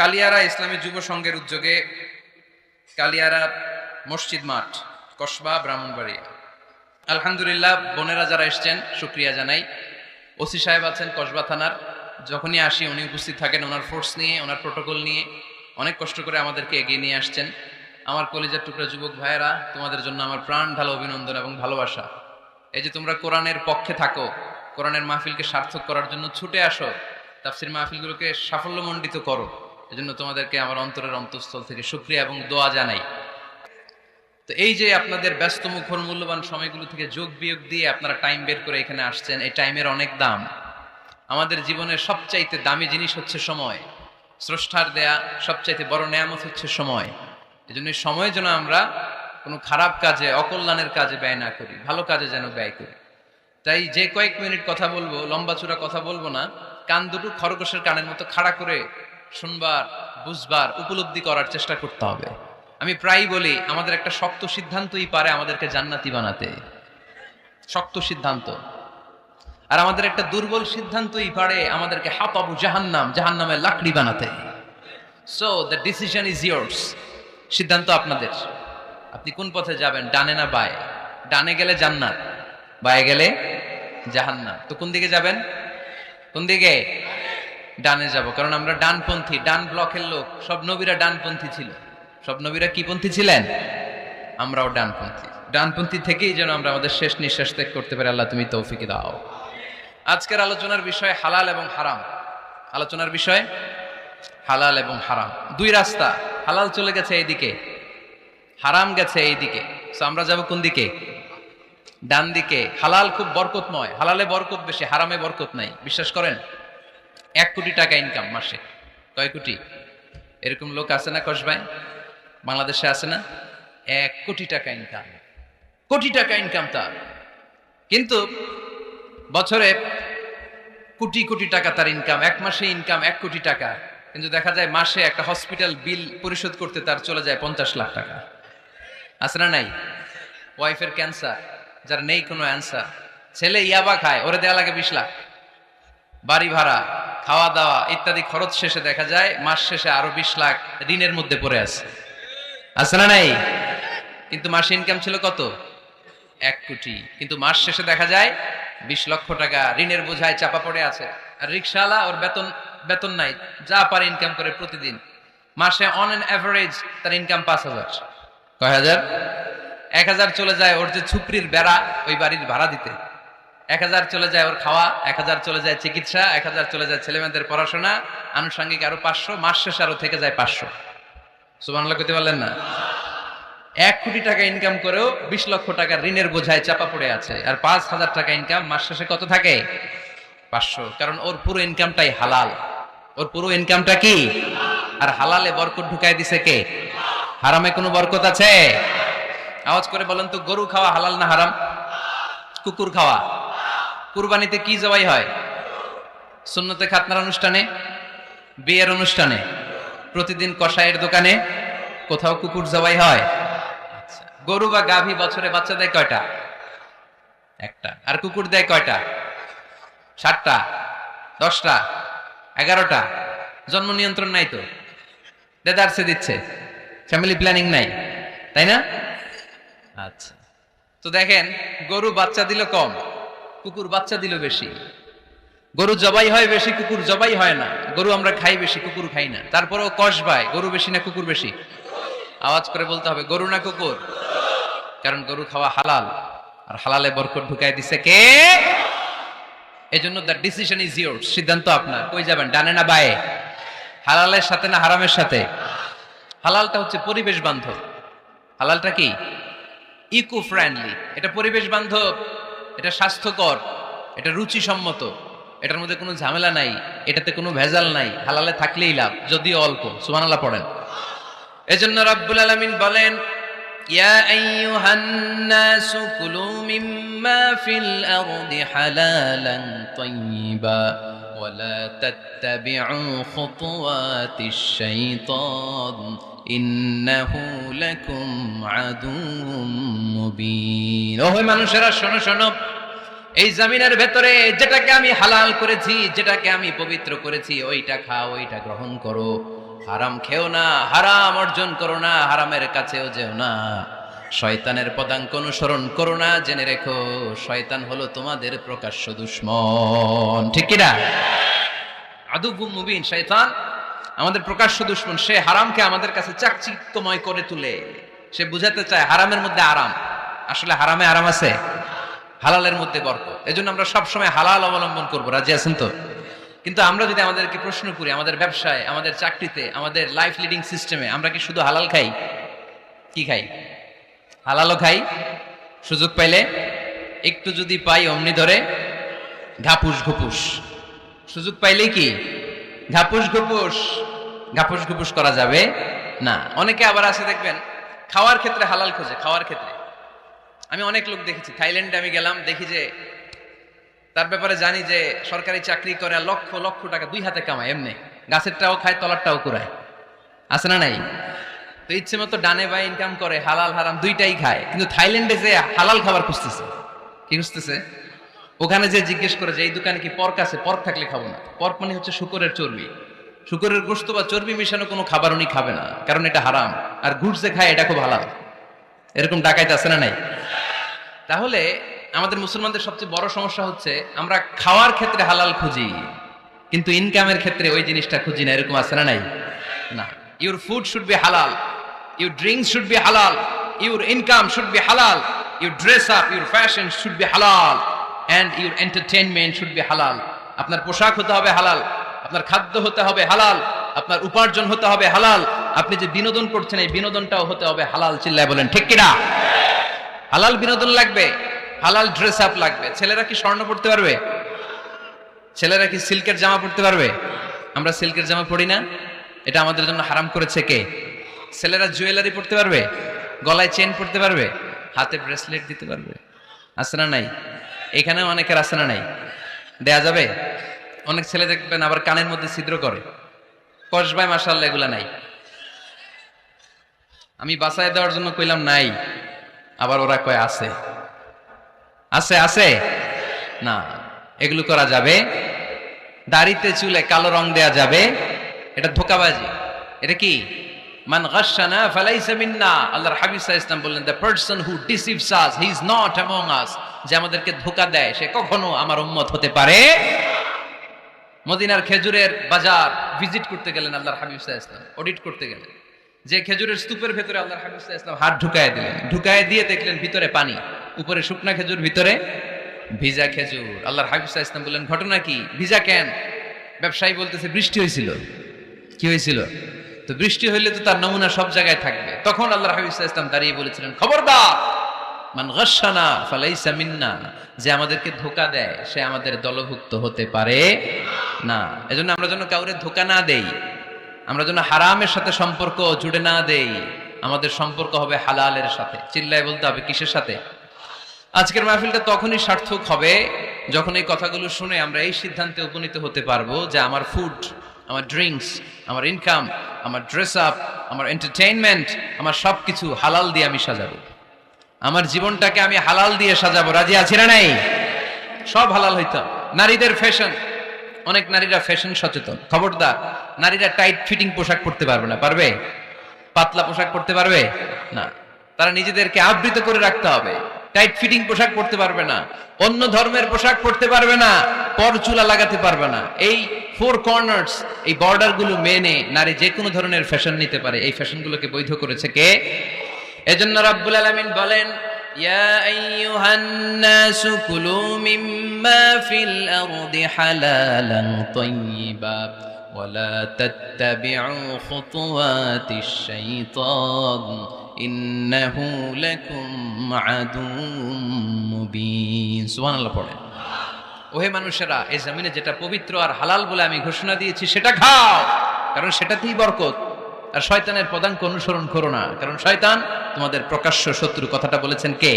কালিয়ারা ইসলামী যুব সংঘের উদ্যোগে কালিয়ারা মসজিদ মাঠ, কসবা, ব্রাহ্মণবাড়িয়া। আলহামদুলিল্লাহ, বোনেরা যারা এসছেন শুকরিয়া জানাই। ওসি সাহেব আছেন কসবা থানার, যখনই আসি উনি উপস্থিত থাকেন ওনার ফোর্স নিয়ে, ওনার প্রোটোকল নিয়ে। অনেক কষ্ট করে আমাদেরকে এগিয়ে নিয়ে আসছেন। আমার কলিজার টুকরা যুবক ভাইয়েরা, তোমাদের জন্য আমার প্রাণ ঢালা অভিনন্দন এবং ভালোবাসা। এই যে তোমরা কোরআনের পক্ষে থাকো, কোরআনের মাহফিলকে সার্থক করার জন্য ছুটে আসো, তাফসীর মাহফিলগুলোকে সাফল্যমণ্ডিত করো, এজন্য তোমাদেরকে আমার অন্তরের অন্তঃস্থল থেকে শুকরিয়া এবং দোয়া জানাই। তো এই যে আপনাদের ব্যস্ত মুখর মূল্যবান সময়গুলো থেকে যোগ বিয়োগ দিয়ে আপনারা টাইম বের করে এখানে আসছেন, এই টাইমের অনেক দাম। আমাদের জীবনের সবচাইতে দামি জিনিস হচ্ছে সময়। স্রষ্টার দেয়া সবচাইতে বড় নেয়ামত হচ্ছে সময়। এজন্য এই সময় যেন আমরা কোনো খারাপ কাজে, অকল্যাণের কাজে ব্যয় না করি, ভালো কাজে যেন ব্যয় করি। তাই যে কয়েক মিনিট কথা বলবো, লম্বা চূড়া কথা বলবো না, কান দুটো খরগোশের কানের মতো খাড়া করে শুনবার, বুঝবার, উপলব্ধি করার চেষ্টা করতে হবে। আমি প্রায়ই বলি, আমাদের একটা শক্ত সিদ্ধান্তই পারে আমাদেরকে জান্নাতি বানাতে, শক্ত সিদ্ধান্ত। আর আমাদের একটা দুর্বল সিদ্ধান্তই পারে আমাদেরকে হাতাবু জাহান্নাম, জাহান্নামের লাকড়ি বানাতে। So the decision is years. সিদ্ধান্ত আপনাদের। আপনি কোন পথে যাবেন, ডানে না বায়ে? ডানে গেলে জান্নাত, বায়ে গেলে জাহান্নাম। তো কোন দিকে যাবেন? কোন দিকে? ডানে যাব, কারণ আমরা ডানপন্থী, ডান ব্লকের লোক। সব নবীরা ডানপন্থী ছিল। সব নবীরা কি পন্থী ছিলেন? আমরাও ডানপন্থী। ডানপন্থী থেকেই যেন আমরা আমাদের শেষ নিঃশ্বাস ত্যাগ করতে পারি। আল্লাহ তুমি তৌফিক দাও। আজকের আলোচনার বিষয় হালাল এবং হারাম। আলোচনার বিষয় হালাল এবং হারাম। দুই রাস্তা, হালাল চলে গেছে এইদিকে, হারাম গেছে এইদিকে। সো আমরা যাব কোন দিকে? ডান দিকে। হালাল খুব বরকতময়, হালালে বরকত বেশি, হারামে বরকত নাই। বিশ্বাস করেন? 1 কোটি টাকা ইনকাম মাসে। কয় কোটি? এরকম লোক আছে না কসবায়? বাংলাদেশে আছে না? 1 কোটি টাকা ইনকাম, কোটি টাকা ইনকাম তার। কিন্তু বছরে কোটি কোটি টাকা তার ইনকাম, 1 মাসে ইনকাম 1 কোটি টাকা। কিন্তু দেখা যায় মাসে একটা হসপিটাল বিল পরিশোধ করতে তার চলে যায় 50 লাখ টাকা। আছে না নাই? ওয়াইফের ক্যান্সার, যার নেই কোনো অ্যান্সার। ছেলে ইয়াবা খায়, ওরে দেয়া লাগে 20 লাখ। বাড়ি ভাড়া, খাওয়া দাওয়া ইত্যাদি খরচ শেষে দেখা যায় মাস শেষে আরো 20 লাখ ঋণের মধ্যে পড়ে আছে। আছে না নাই? কিন্তু মাসে ইনকাম ছিল কত? 1 কোটি। কিন্তু মাস শেষে দেখা যায় 20 লক্ষ টাকা ঋণের বোঝায় চাপা পড়ে আছে। আর রিকশাওয়ালা, ওর বেতন নাই, যা পারে ইনকাম করে প্রতিদিন। মাসে অন অ্যান অ্যাভারেজ তার ইনকাম 5,000। কয় হাজার? 1,000 চলে যায় ওর যে ছুপড়ির বেড়া, ওই বাড়ির ভাড়া দিতে। 1,000 চলে যায় ওর খাওয়া, 1,000 চলে যায় চিকিৎসা, 1,000 চলে যায় ছেলেমেয়েদের পড়াশোনা, আনুষঙ্গিক আরো 500, মাস শেষে আরো থেকে যায় 500। সুবহানাল্লাহ কইতে পারলেন না? 1 কোটি টাকা ইনকাম করেও 20 লক্ষ টাকা ঋণের বোঝায় চাপা পড়ে আছে। আর 5,000 টাকা ইনকাম, মাস শেষে কত থাকে? 500। কারণ ওর পুরো ইনকামটাই হালাল। ওর পুরো ইনকামটা কি? আর হালালে বরকত ঢুকায় দিছে কে? হারামে কোনো বরকত আছে? আওয়াজ করে বলেন তো, গরু খাওয়া হালাল না হারাম? কুকুর খাওয়া? কুরবানিতে কি জবাই হয়? সুন্নতে খাতনার অনুষ্ঠানে, বিয়ের অনুষ্ঠানে, প্রতিদিন কসাইয়ের দোকানে, কোথাও কুকুর জবাই হয়? আচ্ছা, গরু বা গাভী বছরে বাচ্চা দেয় কয়টা? একটা। আর কুকুর দেয় কয়টা? 7টা, 10টা, 11টা। জন্ম নিয়ন্ত্রণ নাই তো, দেদারসে দিচ্ছে, ফ্যামিলি প্ল্যানিং নাই, তাই না? আচ্ছা, তো দেখেন, গরু বাচ্চা দিল কম, কুকুর বাচ্চা দিল বেশি। গরু জবাই হয় বেশি, কুকুর জবাই হয় না। গরু আমরা খাই বেশি, কুকুর খাই না। তারপরেও কসবায় গরু বেশি না কুকুর বেশি? আওয়াজ করে বলতে হবে, গরু না কুকুর? কারণ গরু খাওয়া হালাল, আর হালালে বরকত ঢুকাই দিছে কে? এজন্য দ্য ডিসিশন ইজ ইয়ার্স। সিদ্ধান্ত আপনার। কই যাবেন, ডানে না বায়ে? হালালের সাথে না হারামের সাথে? হালালটা হচ্ছে পরিবেশ বান্ধব। হালালটা কি? Eco friendly. এটা পরিবেশ বান্ধব, এটা স্বাস্থ্যকর, এটা রুচিসম্মত, এটার মধ্যে কোনো ঝামেলা নাই, এটাতে কোনো ভেজাল নাই। হালালে থাকলেই লাভ, যদিও অল্প। সুবহানাল্লাহ পড়েন। এজন্য রাব্বুল আলামিন বলেন, ইয়া আইয়ুহান নাসু কুলু মিম্মা ফিল আরদি হালালান তাইয়্যিবা ওয়া লা তাত্তাবিউ খুতুওয়াতিশ শাইতান ইন্নাহু লাকুম আদুউম মুবিন। ওহে মানুষেরা, শোনো শোনো, এই জমিনের ভেতরে যেটাকে আমি হালাল করেছি, যেটাকে আমি পবিত্র করেছি, ওইটা খাও, ওইটা গ্রহণ করো। হারাম খেও না, হারাম অর্জন করো না, হারামের কাছেও যেও না, শয়তানের পদাঙ্ক অনুসরণ করো না। জেনে রেখো শয়তান হলো তোমাদের প্রকাশ্য দুশমন। ঠিক কি না? আদুবুম মুবিন। শয়তান আমাদের প্রকাশ্য দুশমন। সে হারামকে আমাদের কাছে চাকচিক্যময় করে তুলে। সে বুঝাতে চায় হারামের মধ্যে আরাম, আসলে হারামে আরাম আছে, হালালের মধ্যে বরকত। এজন্য আমরা সবসময় হালাল অবলম্বন করবো। রাজি আছেন তো? কিন্তু আমরা যদি আমাদেরকে প্রশ্ন করি, আমাদের ব্যবসায়, আমাদের চাকরিতে, আমাদের লাইফ লিডিং সিস্টেমে আমরা কি শুধু হালাল খাই? কি খাই? হালালও খাই, সুযোগ পাইলে একটু যদি পাই অমনি ধরে ঘাপুস ঘুপুস, সুযোগ পাইলেই কি ঘাপুস ঘুপুস, ঘাপুস ঘুপুস করা যাবে না। অনেকে আবার আছে দেখবেন খাওয়ার ক্ষেত্রে হালাল খোঁজে। খাওয়ার ক্ষেত্রে আমি অনেক লোক দেখেছি, থাইল্যান্ডে আমি গেলাম, দেখি যে তার ব্যাপারে জানি যে সরকারি চাকরি করে, লক্ষ লক্ষ টাকা দুই হাতে কামায়, এমনি গাছেরটাও খায় তলারটাও কুড়ায়, আছে না নাই? তো ইচ্ছে মতো ডানে বাই ইনকাম করে, হালাল হারাম দুইটাই খায়। কিন্তু থাইল্যান্ডে যে হালাল খাবার খুঁজতেছে, কি খুঁজতেছে? ওখানে যে জিজ্ঞেস করে যে এই দোকানে কি পর্ক আছে, পর্ক থাকলে খাবো না। পর্ক মানে হচ্ছে শুকরের চর্বি, শুকরের গোশত বা চর্বি মিশানো কোনো খাবার উনি খাবে না, কারণ এটা হারাম। আর ঘুষ যে খায় এটা খুব হালাল। এরকম ডাকাইতে আছে না নাই? তাহলে আমাদের মুসলমানদের সবচেয়ে বড় সমস্যা হচ্ছে আমরা খাওয়ার ক্ষেত্রে হালাল খুঁজি, কিন্তু ইনকামের ক্ষেত্রে ওই জিনিসটা খুঁজি না। এরকম আছে না নাই? না। Your food should be halal, your drinks should be halal, your income should be halal, your dress up, your fashion should be halal, and your entertainment should be halal. আপনার পোশাক হতে হবে হালাল, আপনার খাদ্য হতে হবে হালাল, আপনার উপার্জন হতে হবে হালাল, আপনি যে বিনোদন করছেন এই বিনোদনটাও হতে হবে হালাল। চিল্লায় বলেন ঠিক কিনা? হালাল বিনোদন লাগবে, হালাল ড্রেস আপ লাগবে। ছেলেরা কি স্বর্ণ পড়তে পারবে? ছেলেরা কি সিল্কের জামা পড়তে পারবে? আমরা সিল্কের জামা পড়ি না, এটা আমাদের জন্য হারাম করেছে কে? ছেলেরা জুয়েলারি পড়তে পারবে? গলায় চেন পড়তে পারবে? হাতে ব্রেসলেট দিতে পারবে? আছে না নাই? এখানেও অনেকের আছে না নাই? দেয়া যাবে? অনেক ছেলে দেখবেন আবার কানের মধ্যে ছিদ্র করে, কসবাই, মাশাআল্লাহ এগুলা নাই। আমি বাঁচায় দেওয়ার জন্য কইলাম নাই, আবার ওরা কয় আছে। আছে আছে না, এগুলো করা যাবে? দাড়িতে চুলে কালো রং দেয়া যাবে? এটা ধোঁকাবাজি। এটা কি? মান গাশশানা ফালাইসা মিন্না। আল্লাহর হাবিব সাল্লাল্লাহু আলাইহি ওয়াসাল্লাম বললেন, the person who deceives us he is not among আস। যে আমাদেরকে ধোঁকা দেয় সে কখনো আমার উম্মত হতে পারে। মদিনার খেজুরের বাজার ভিজিট করতে গেলেন আল্লাহর হাবিব সাল্লাল্লাহু আলাইহি ওয়াসাল্লাম, অডিট করতে গেলেন। যে খেজুরের স্তূপের ভেতরে আল্লাহর হাবিব সাল্লাল্লাহু আলাইহি ওয়াসাল্লাম হাত ঢুকায় দিলেন, ঢুকায় দিয়ে দেখলেন ভিতরে পানি, উপরে শুকনা খেজুর, ভিতরে ভিজা খেজুর। আল্লাহর হাবিব সাল্লাল্লাহু আলাইহি ওয়াসাল্লাম বললেন, ঘটনা কি? ভিজা কেন? ব্যবসায়ী বলতেছে বৃষ্টি হয়েছিল। কি হয়েছিল? তো বৃষ্টি হইলে তো তার নমুনা সব জায়গায় থাকবে। তখন আল্লাহর হাবিব সাল্লাল্লাহু আলাইহি ওয়াসাল্লাম দাঁড়িয়ে বলেছিলেন, খবরদার, মান গাশশানা ফালাইসা মিন্না। যে আমাদেরকে ধোঁকা দেয় সে আমাদের দলভুক্ত হতে পারে না। এজন্য আমরা যেন কাউরে ধোঁকা না দেই, আমরা যেন হারামের সাথে সম্পর্ক জুড়ে না দেই। আমাদের সম্পর্ক হবে হালালের সাথে। চিল্লায় বলতে হবে কিসের সাথে? আজকের মাহফিলটা তখনই সার্থক হবে যখন এই কথাগুলো শুনে আমরা এই সিদ্ধান্তে উপনীত হতে পারবো যে আমার ফুড, আমার ড্রিঙ্কস, আমার ইনকাম, আমার ড্রেস আপ, আমার এন্টারটেইনমেন্ট, আমার সবকিছু হালাল দিয়ে আমি সাজাবো। আমার জীবনটাকে আমি হালাল দিয়ে সাজাবো। রাজি আছি না নাই? সব হালাল হইতাম। নারীদের ফ্যাশন, অনেক নারীরা ফ্যাশন সচেতন। খবরদার, নারীরা টাইট ফিটিং পোশাক পরতে পারবে না। পারবে? পাতলা পোশাক পরতে পারবে না। তারা নিজেদেরকে আবৃত করে রাখতে হবে। টাইট ফিটিং পোশাক পরতে পারবে না, অন্য ধর্মের পোশাক পরতে পারবে না, পরচুলা লাগাতে পারবে না। এই ফোর কর্নার্স, এই বর্ডার গুলো মেনে নারী যে কোনো ধরনের ফ্যাশন নিতে পারে। এই ফ্যাশনগুলোকে বৈধ করেছে কে? এজন্য রাব্বুল আলামিন বলেন, ইয়া আইয়ুহান নাসু কুলু মিম্মা ফিল আরদি হালালান তাইয়্যিবা ওয়ালা তাত্তাবিউ খুতুওয়াতিশ শাইতান ইন্নাহু লাকুম আদুউম মুবিন। সুবহানাল্লাহ পড়েন। ওহে মানুষেরা, এই জমিনে যেটা পবিত্র আর হালাল বলে আমি ঘোষণা দিয়েছি সেটা খাও, কারণ সেটাতেই বরকত। আর শয়তানের পদাঙ্ক অনুসরণ করো না, কারণ শয়তান তোমাদের প্রকাশ্য শত্রু। কথাটা বলেছেন কে?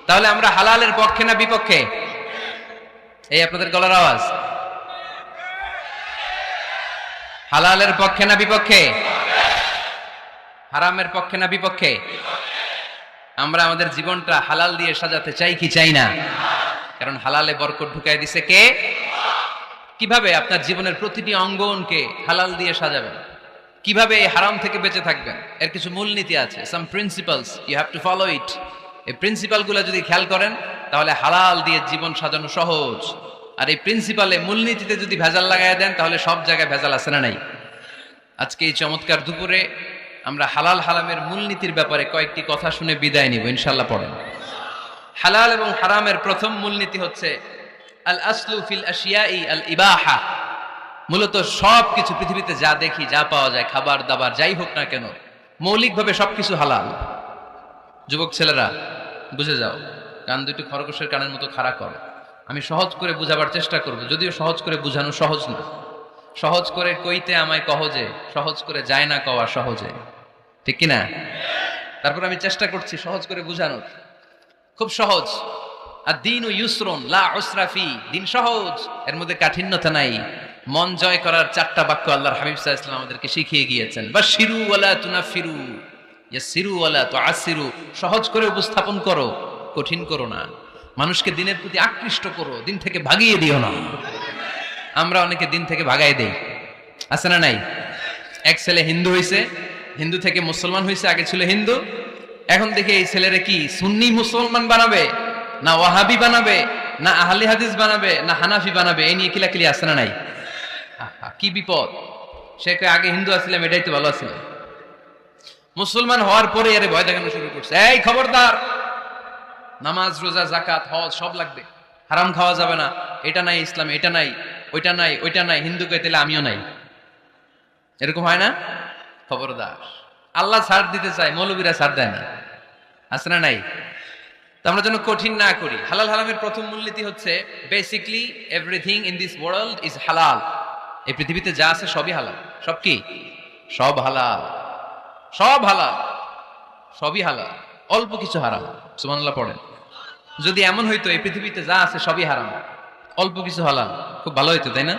তাহলে আমরা হালালের পক্ষে না বিপক্ষে? এই আপনাদের গলার আওয়াজ। হালালের পক্ষে না বিপক্ষে? হারামের পক্ষে না বিপক্ষে? আমরা আমাদের জীবনটা হালাল দিয়ে সাজাতে চাই কি চাই না? কারণ হালালে বরকত ঢুকাই দিছে কে? কিভাবে আপনার জীবনের প্রতিটি অঙ্গনকে হালাল দিয়ে সাজাবেন? কিভাবে এই হারাম থেকে বেঁচে থাকবেন এর কিছু মূলনীতি আছে, some principles, you have to follow it. এই প্রিন্সিপালগুলো যদি খেয়াল করেন তাহলে হালাল দিয়ে জীবন সাজানো সহজ। আর এই প্রিন্সিপালে মূলনীতিতে যদি ভেজাল লাগাই দেন তাহলে সব জায়গায় ভেজাল আছে না নাই? আজকে এই চমৎকার দুপুরে আমরা হালাল হারামের মূলনীতির ব্যাপারে কয়েকটি কথা শুনে বিদায় নিব ইনশাআল্লাহ। পড়েন। হালাল এবং হারামের প্রথম মূলনীতি হচ্ছে আল আসলু ফিল আশিয়াই আল ইবাহা। মূলত সব কিছু পৃথিবীতে যা দেখি, যা পাওয়া যায়, খাবার দাবার যাই হোক না কেন, মৌলিকভাবে সবকিছু হালাল। যুবক ছেলেরা বুঝে যাও, কান দুটো খরগোশের কানের মতো খাড়া করো। আমি সহজ করে বুঝাবার চেষ্টা করব, যদিও সহজ করে বুঝানো সহজ না। সহজ করে কইতে আমায় কহজে, সহজ করে যায় না কওয়া সহজে, ঠিক কিনা? তারপর আমি চেষ্টা করছি সহজ করে বুঝানোর। খুব সহজ। আর দিন ও ইউসরুন লা উসরা ফি, দিন সহজ, এর মধ্যে কাঠিন্যতা নাই। মন জয় করার 4টা বাক্য আল্লাহর হাবিব সাল্লাল্লাহু আলাইহি ওয়াসাল্লাম আমাদেরকে শিখিয়ে গিয়েছেন। বাশিরু ওয়ালা তুনাফিরু, ইয়াসিরু ওয়ালা তুআসিরু। সহজ করে উপস্থাপন করো, কঠিন করো না। মানুষকে দিনের প্রতি আকৃষ্ট করো, দিন থেকে ভাগিয়ে দিও না। আমরা অনেকে দিন থেকে ভাগাই দেই, আছে না নাই? এক ছেলে হিন্দু হইছে, হিন্দু থেকে মুসলমান হইছে, আগে ছিল হিন্দু, এখন দেখে এই ছেলেরে কি সুন্নি মুসলমান বানাবে, না ওয়াহাবি বানাবে, না আহলে হাদিস বানাবে, না হানাফি বানাবে, এই নিয়ে কিলাকিলি আছে না নাই? কি বিপদ! সে আগে হিন্দু আসছিলাম, এটাই তো ভালো আছিল। মুসলমান হওয়ার পরে এর ভয় দেখানো শুরু করছে, এই খবরদার, নামাজ রোজা জাকাত হজ সব লাগবে, হারাম খাওয়া যাবে না, এটা নাই ইসলামে, এটা নাই, ওইটা নাই, ওইটা নাই, হিন্দু কে তাহলে আমিও নাই। এরকম হয় না? খবরদার। আল্লাহ ছাড় দিতে চায়, মৌলবীরা ছাড় দেয় না, আছে না নাই? তো আমরা যেন কঠিন না করি। হালাল হারামের প্রথম মূলনীতি হচ্ছে basically everything in this world is হালাল। এই পৃথিবীতে যা আছে সবই হালাল। সব কি? সব হালাল, সব হালাল, সবই হালাল, অল্প কিছু হারাম। সুবহানাল্লাহ পড়েন। যদি এমন হইতো এই পৃথিবীতে যা আছে সবই হারাম, অল্প কিছু হালাল, খুব ভালো হইতো, তাই না?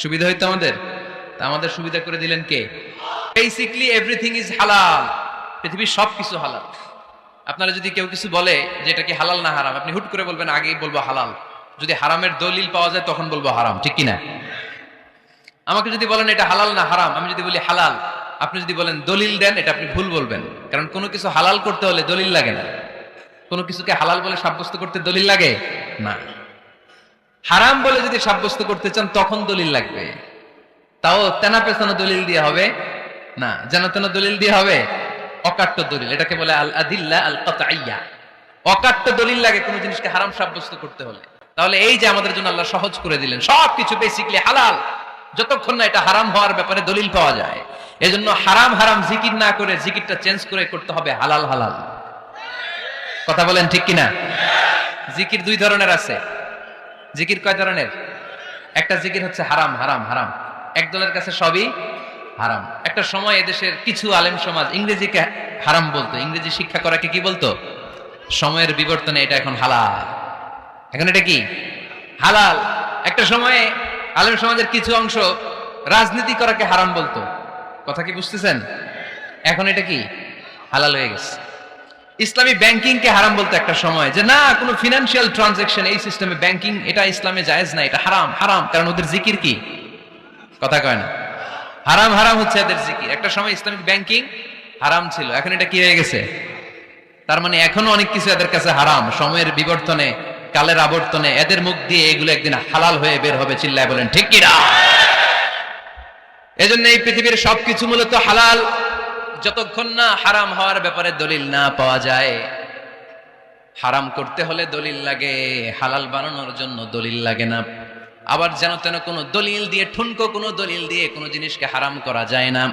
সুবিধা হইতো আমাদের। তা আমাদের সুবিধা করে দিলেন কে? বেসিকলি এভরিথিং ইজ হালাল। পৃথিবীর সব কিছু হালাল। আপনারা যদি কেউ কিছু বলে যে এটা কি হালাল না হারাম, আপনি হুট করে বলবেন আগেই বলবো হালাল। যদি হারামের দলিল পাওয়া যায় তখন বলবো হারাম, ঠিক কিনা? আমাকে যদি বলেন এটা হালাল না হারাম, আমি যদি বলি হালাল, আপনি যদি বলেন দলিল দেন, এটা আপনি ভুল বলবেন। কারণ কোনো কিছু হালাল করতে হলে দলিল লাগে না। কোনো কিছুকে হালাল বলে সাব্যস্ত করতে দলিল লাগে না। হারাম বলে যদি সাব্যস্ত করতে চান তখন দলিল লাগবে, তাও তেনা পেছানো দলিল দিয়ে হবে না, যেন তেন দলিল দিয়ে হবে, অকাট্য দলিল। এটাকে বলে আল আদিল্লা আল কাতঈয়া। অকাট্য দলিল লাগে কোনো জিনিসকে হারাম সাব্যস্ত করতে হলে। তাহলে এই যে আমাদের জন্য আল্লাহ সহজ করে দিলেন, সবকিছু বেসিকলি হালাল যতক্ষণ না এটা হারাম হওয়ার ব্যাপারে দলিল পাওয়া যায়। এজন্য হারাম হারাম জিকির না করে জিকিরটা চেঞ্জ করে করতে হবে হালাল হালাল। কথা বলেন ঠিক কিনা? জিকির 2 ধরনের আছে। জিকির কয় ধরনের? একটা জিকির হচ্ছে হারাম হারাম হারাম, একদলের কাছে সবই হারাম। একটা সময় এদেশের কিছু আলেম সমাজ ইংরেজিকে হারাম বলতো, ইংরেজি শিক্ষা করাকে কি বলতো? সময়ের বিবর্তনে এটা এখন হালাল। এখন এটা কি? হালাল। একটা সময়ে আলেম সমাজের কিছু অংশ রাজনীতি করাকে হারাম বলতো। কথা কি বুঝতেছেন? এখন এটা কি? হালাল হয়ে গেছে। ইসলামী ব্যাংকিং কে হারাম বলতো একটা সময়, যে না কোনো ফিনান্সিয়াল ট্রানজাকশন এই সিস্টেমে ব্যাংকিং এটা ইসলামে জায়েজ না, এটা হারাম হারাম। কারণ ওদের জিকির কি? কথা কয় না? হারাম হারাম হচ্ছে এদের জিকির। একটা সময় ইসলামিক ব্যাংকিং হারাম ছিল, এখন এটা কি হয়ে গেছে? তার মানে এখনো অনেক কিছু এদের কাছে হারাম। সময়ের বিবর্তনে, কালের আবর্তনে এদের মুখ দিয়ে এগুলো একদিন হালাল হয়ে বের হবে। চিল্লায় বলেন ঠিক কি না? এজন্য এই পৃথিবীর সবকিছু মূলত হালাল যতক্ষণ না হারাম হওয়ার ব্যাপারে দলিল না পাওয়া যায়। হারাম করতে হলে দলিল লাগে, হালাল বানানোর জন্য দলিল লাগে না। আবার যেন তেন কোনো দলিল দিয়ে, ঠুনকো কোনো দলিল দিয়ে কোনো জিনিসকে হারাম করা যায় না।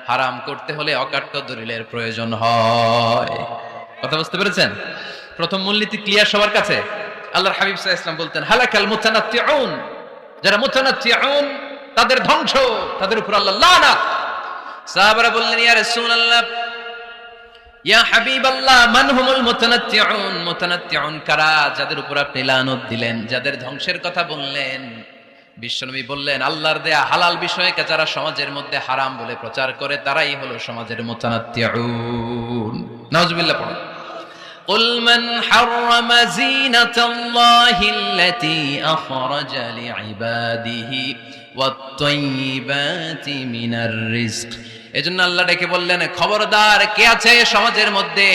হারাম করতে হলে অকাট্য দলিলের প্রয়োজন হয়। কথা বুঝতে পেরেছেন? প্রথম মূলনীতি ক্লিয়ার সবার কাছে? আল্লাহর হাবিব সাল্লাল্লাহু আলাইহি ওয়াসাল্লাম বলতেন হালাকাল মুতানাত্তিউন, যারা মুতানাত্তিউন তাদের ধ্বংস, তাদের উপর আল্লাহ লানাত। সাহাবারা বললেন ইয়া রাসূলুল্লাহ, ইয়া হাবিবাল্লাহ, মান হুমুল মুতানাত্তিউন? মুতানাত্তিউন কারা যাদের উপর আপনি লানত দিলেন, যাদের ধ্বংসের কথা বললেন? বিশ্বনবী বললেন আল্লাহর দেয়া হালাল বিষয়কে যারা সমাজের মধ্যে হারাম বলে প্রচার করে তারাই হলো সমাজের মুতানাত্তিউন। নাউজুবিল্লাহ পড়ুন। قل من حرم زينة الله التي أخرج لعباده والطيبات من الرزق এজন্য আল্লাহ ডেকে বললেন, খবরদার, কে আছে সমাজের মধ্যে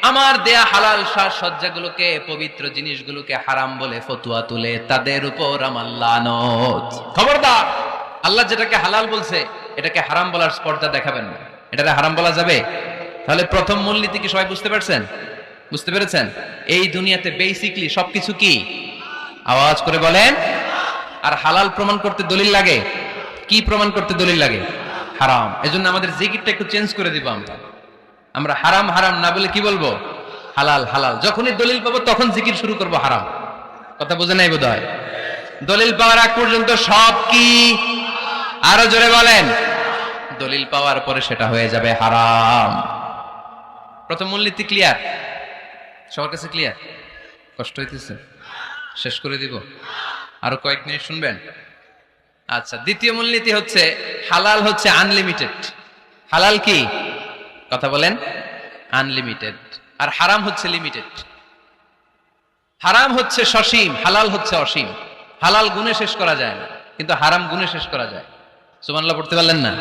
আমার দেয়া হালাল সাজসজ্জাগুলোকে, পবিত্র জিনিসগুলোকে হারাম বলে ফতুয়া তুলে, তাদের উপর আমার লানত। খবরদার, আল্লাহ যেটাকে হালাল বলছে এটাকে হারাম বলার স্পর্ধা দেখাবেন না। এটাকে হারাম বলা যাবে? তাহলে প্রথম মূলনীতি কি সবাই বুঝতে পারছেন? বুঝতে পেরেছেন? এই দুনিয়াতে বেসিকলি সবকিছু কি? আওয়াজ করে বলেন। আর হালাল প্রমাণ করতে দলিল লাগে। কি প্রমাণ করতে দলিল লাগে? হারাম। এজন্য আমাদের জিকিরটা একটু চেঞ্জ করে দিব। আমরা হারাম হারাম না বলে কি বলবো? হালাল হালাল। যখনই দলিল পাবো তখন জিকির শুরু করব হারাম। কথা বুঝে নাই বোধহয়? দলিল পাওয়ার আগ পর্যন্ত সব কি? আরো জোরে বলেন। দলিল পাওয়ার পরে সেটা হয়ে যাবে হারাম। প্রথম মূলনীতি ক্লিয়ার? সবার কাছে ক্লিয়ার? কষ্ট হইতেছে? শেষ করে দিব? আরো কয়েক মিনিট শুনবেন? আচ্ছা, দ্বিতীয় মূলনীতি হচ্ছে হালাল হচ্ছে আনলিমিটেড। হালাল কি? কথা বলেন। আনলিমিটেড। আর হারাম হচ্ছে লিমিটেড। হারাম হচ্ছে সসীম, হালাল হচ্ছে অসীম। হালাল গুণে শেষ করা যায় না, কিন্তু হারাম গুণে শেষ করা যায়। সুবহানাল্লাহ পড়তে পারলেন না?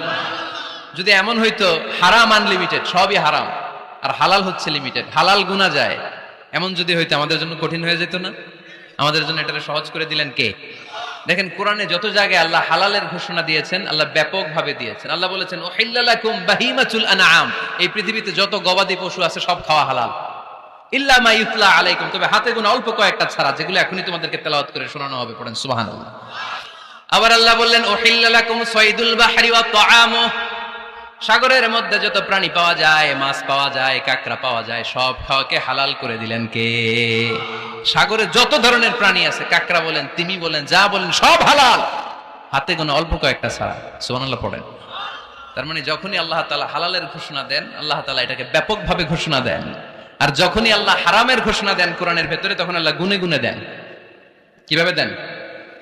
যদি এমন হইতো হারাম আনলিমিটেড, সবই হারাম, আর হালাল হচ্ছে লিমিটেড, হালাল গুণা যায়, এমন যদি হইতো আমাদের জন্য কঠিন হয়ে যেত না? আমাদের জন্য এটাকে সহজ করে দিলেন কে? দেখেন, কোরআনে যত জায়গায় আল্লাহ হালালের ঘোষণা দিয়েছেন, আল্লাহ ব্যাপকভাবে দিয়েছেন। আল্লাহ বলেছেন, উহিল্লা লাকুম বাহিমাতুল আনআম, এই পৃথিবীতে যত গবাদি পশু আছে সব খাওয়া হালাল, ইল্লা মা ইউতলা আলাইকুম, তবে হাতে গোনা অল্প কয়েকটা ছাড়া, যেগুলো এখনই তোমাদেরকে তেলাওয়াত করে শোনানো হবে। পড়েন সুবহানাল্লাহ। আবার আল্লাহ বললেন, উহিল্লা লাকুম সাইদুল বাহরি ওয়া তাআমু, সাগরের মধ্যে যত প্রাণী পাওয়া যায়, মাছ পাওয়া যায়, কাঁকড়া পাওয়া যায়, সব খাওয়াকে হালাল করে দিলেন কে? সাগরে যত ধরনের প্রাণী আছে, কাঁকড়া বলেন, তিমি বলেন, যা বলেন, সব হালাল, হাতে গোনা অল্প কয়েকটা ছাড়া। সুবহানাল্লাহ পড়েন। তার মানে যখনই আল্লাহ তাআলা হালালের ঘোষণা দেন, আল্লাহ তাআলা এটাকে ব্যাপকভাবে ঘোষণা দেন। আর যখনই আল্লাহ হারামের ঘোষণা দেন কোরআনের ভেতরে, তখন আল্লাহ গুনে গুনে দেন। কিভাবে দেন?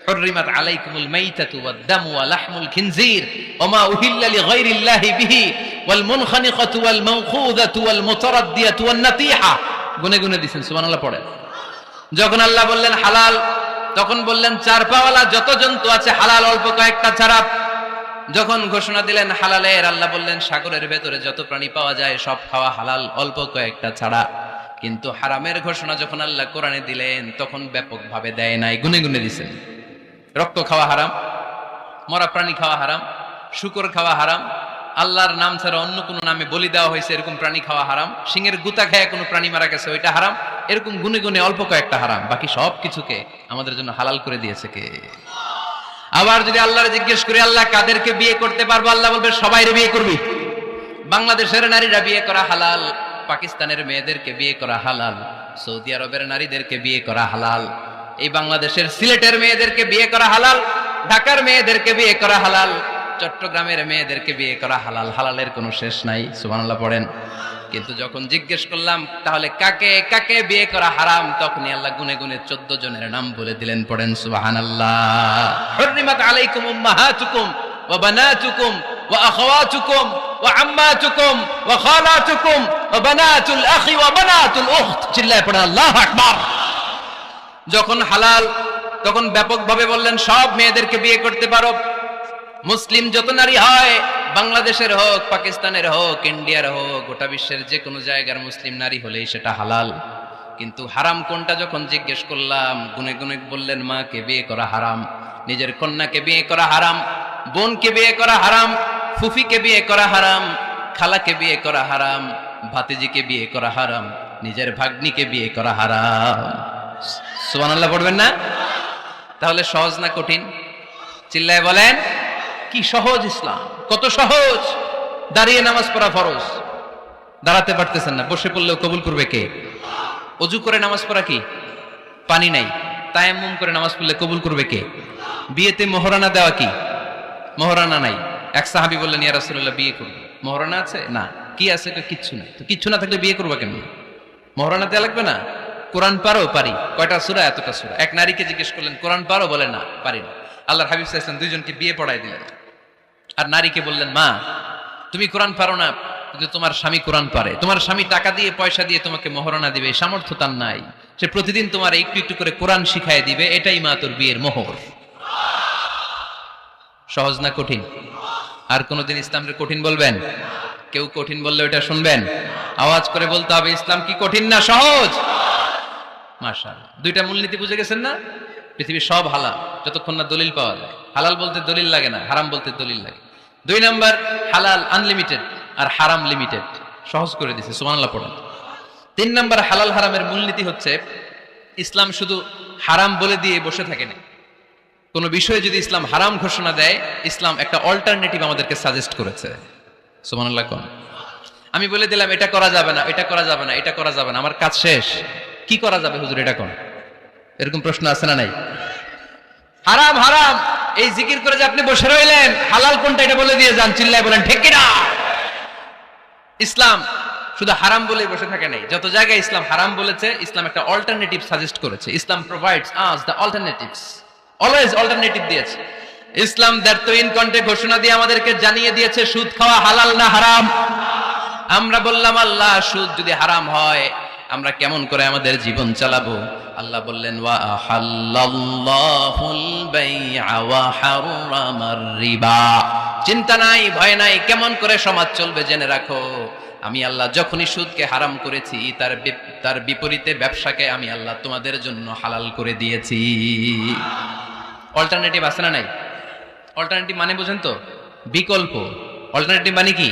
حرمت عليكم الميتة والدم ولحم الخنزير وما أهل لغير الله به والمنخنقة والموقوذة والمتردية والنطيحة, গুনে গুনে দিয়েছেন। সুবহানাল্লাহ পড়েন। যখন আল্লাহ বললেন হালাল, তখন বললেন চার পাওয়ালা যত জন্তু আছে হালাল, অল্প কয়েকটা ছাড়া। যখন ঘোষণা দিলেন হালালের, আল্লাহ বললেন সাগরের ভেতরে যত প্রাণী পাওয়া যায় সব খাওয়া হালাল, অল্প কয়েকটা ছাড়া। কিন্তু হারামের ঘোষণা যখন আল্লাহ কোরআনে দিলেন, তখন ব্যাপকভাবে দেয় নাই, গুনে গুনে দিয়েছেন। রক্ত খাওয়া হারাম, মরা প্রাণী খাওয়া হারাম, শূকর খাওয়া হারাম, আল্লাহর নাম ছাড়া অন্য কোনো নামে বলি দেওয়া হয়েছে এরকম প্রাণী খাওয়া হারাম, সিংহের গুতা খায় কোনো প্রাণী মারা গেছে ওইটা হারাম। এরকম গুনে গুনে অল্প কয়েকটা হারাম, বাকি সব কিছুকে আমাদের জন্য হালাল করে দিয়েছে কে? আবার যদি আল্লাহরে জিজ্ঞেস করি, আল্লাহ কাদেরকে বিয়ে করতে পারবো? আল্লাহ বলবে সবাইরে বিয়ে করবি। বাংলাদেশের নারীরা বিয়ে করা হালাল, পাকিস্তানের মেয়েদেরকে বিয়ে করা হালাল, সৌদি আরবের নারীদেরকে বিয়ে করা হালাল, এই বাংলাদেশের সিলেটের মেয়েদেরকে বিয়ে করা হালাল, ঢাকার মেয়েদেরকে বিয়ে করা হালাল, চট্টগ্রামের মেয়েদেরকে বিয়ে করা হালাল। হালালের কোনো শেষ নাই। সুবহানাল্লাহ পড়েন। কিন্তু যখন জিজ্ঞেস করলাম তাহলে কাকে কাকে বিয়ে করা হারাম, তখনই আল্লাহ গুনে গুনে 14 জনের নাম বলে দিলেন। পড়েন সুবহানাল্লাহ। হুররিমাত আলাইকুম উম্মাহাতুকুম ওয়া বানাতুকুম ওয়া আখাওয়াতুকুম ওয়া আম্মাতুকুম ওয়া খালাতুকুম ওয়া বানাতুল আখি ওয়া বানাতুল উখত। চিল্লায়ে পড়েন আল্লাহু আকবার। যখন হালাল, তখন ব্যাপকভাবে বললেন সব মেয়েদেরকে বিয়ে করতে পারো। মুসলিম যত নারী হয়, বাংলাদেশের হোক, পাকিস্তানের হোক, ইন্ডিয়ার হোক, গোটা বিশ্বের যে কোনো জায়গার মুসলিম নারী হলেই সেটা হালাল। কিন্তু হারাম কোনটা যখন জিজ্ঞেস করলাম, গুনে গুনে বললেন মাকে বিয়ে করা হারাম, নিজের কন্যাকে বিয়ে করা হারাম, বোনকে বিয়ে করা হারাম, ফুফিকে বিয়ে করা হারাম, খালাকে বিয়ে করা হারাম, ভাতিজিকে বিয়ে করা হারাম, নিজের ভাগ্নিকে বিয়ে করা হারাম। সুবহানাল্লাহ পড়বেন না? তাহলে সহজ না কঠিন? চিল্লায় বলেন। কি সহজ ইসলাম, কত সহজ। দাঁড়িয়ে নামাজ পড়া ফরজ, দাঁড়াতে পারতেছেন না, বসে পড়লেও কবুল করবে কে? অজু করে নামাজ পড়া কি? পানি নাই, তায়াম্মুম করে নামাজ পড়লে কবুল করবে কে? বিয়েতে মোহরানা দেওয়া কি? মোহরানা নাই। এক সাহাবী বললেন, ইয়া রাসূলুল্লাহ বিয়ে করব, মোহরানা আছে? না। কি আছে? কিচ্ছু নাই। তো কিচ্ছু না থাকলে বিয়ে করবা কেন? মোহরানা দেওয়া লাগবে না? কোরআন পারো? পারি। কয়টা সূরা? এতটা সূরা। এক নারীকে জিজ্ঞেস করলেন কোরআন পারো? বলে না, পারি না। আল্লাহর হাবিব সাল্লাল্লাহু আলাইহি ওয়াসাল্লাম দুইজনকে বিয়ে পড়াই দিলেন। আর নারীকে বললেন, মা তুমি কোরআন পারো না, কিন্তু তোমার স্বামী কোরআন পারে, তোমার স্বামী টাকা দিয়ে পয়সা দিয়ে তোমাকে মোহরানা দিবে, সামর্থ্য তার নাই, সে প্রতিদিন তোমার একটু একটু করে কোরআন শিখায় দিবে, এটাই মা তোর বিয়ের মোহর। সহজ না কঠিন? আর কোনোদিন ইসলামকে কঠিন বলবেন? কেউ কঠিন বললে ওটা শুনবেন? আওয়াজ করে বলতে হবে, ইসলাম কি কঠিন না সহজ? মাশাআল্লাহ, দুইটা মূলনীতি বুঝে গেছেন না? পৃথিবীর সব হালাল যতক্ষণ না দলিল পাওয়া যায়। হালাল বলতে দলিল লাগে না, হারাম বলতে দলিল লাগে। 2 নাম্বার, হালাল আনলিমিটেড আর হারাম লিমিটেড, সহজ করে দিয়েছে, সুবহানাল্লাহ পড়েন। 3 নাম্বার, হালাল হারামের মূলনীতি হচ্ছে ইসলাম শুধু হারাম বলে দিয়ে বসে থাকে না। কোন বিষয়ে যদি ইসলাম হারাম ঘোষণা দেয়, ইসলাম একটা অল্টারনেটিভ আমাদেরকে সাজেস্ট করেছে। সুবহানাল্লাহ কোন। আমি বলে দিলাম এটা করা যাবে না, এটা করা যাবে না, এটা করা যাবে না, আমার কাজ শেষ, কি করা যাবে হুজুর এটা কোন? এরকম প্রশ্ন আছে না নাই? হারাম হারাম এই জিকির করে যে আপনি বসে রইলেন, হালাল কোনটা এটা বলে দিয়ে যান, চিল্লায় বলেন ঠিক কি না? ইসলাম শুধু হারাম বলে বসে থাকে নাই, যত জায়গায় ইসলাম হারাম বলেছে, ইসলাম একটা অল্টারনেটিভ সাজেস্ট করেছে। Islam provides us the alternatives, always alternative দিয়েছে। ইসলাম দ্যাটইন কন্টে ঘোষণা দিয়ে আমাদেরকে জানিয়ে দিয়েছে সুদ খাওয়া হালাল না হারাম। আমরা বললাম আল্লাহ সুদ যদি হারাম হয় আমরা কেমন করে আমাদের জীবন চালাবো? আল্লাহ বললেন ওয়া আহাল্লাল্লাহুল বাই'a ওয়া হারামার রিবা। চিন্তা নাই, ভয় নাই, কেমন করে সমাজ চলবে জেনে রাখো। আমি আল্লাহ যখনই সুদকে হারাম করেছি, তার বিপরীতে ব্যবসাকে আমি আল্লাহ তোমাদের জন্য হালাল করে দিয়েছি। অল্টারনেটিভ আছে না নাই? অল্টারনেটিভ মানে বুঝেন তো? বিকল্প। অল্টারনেটিভ মানে কি?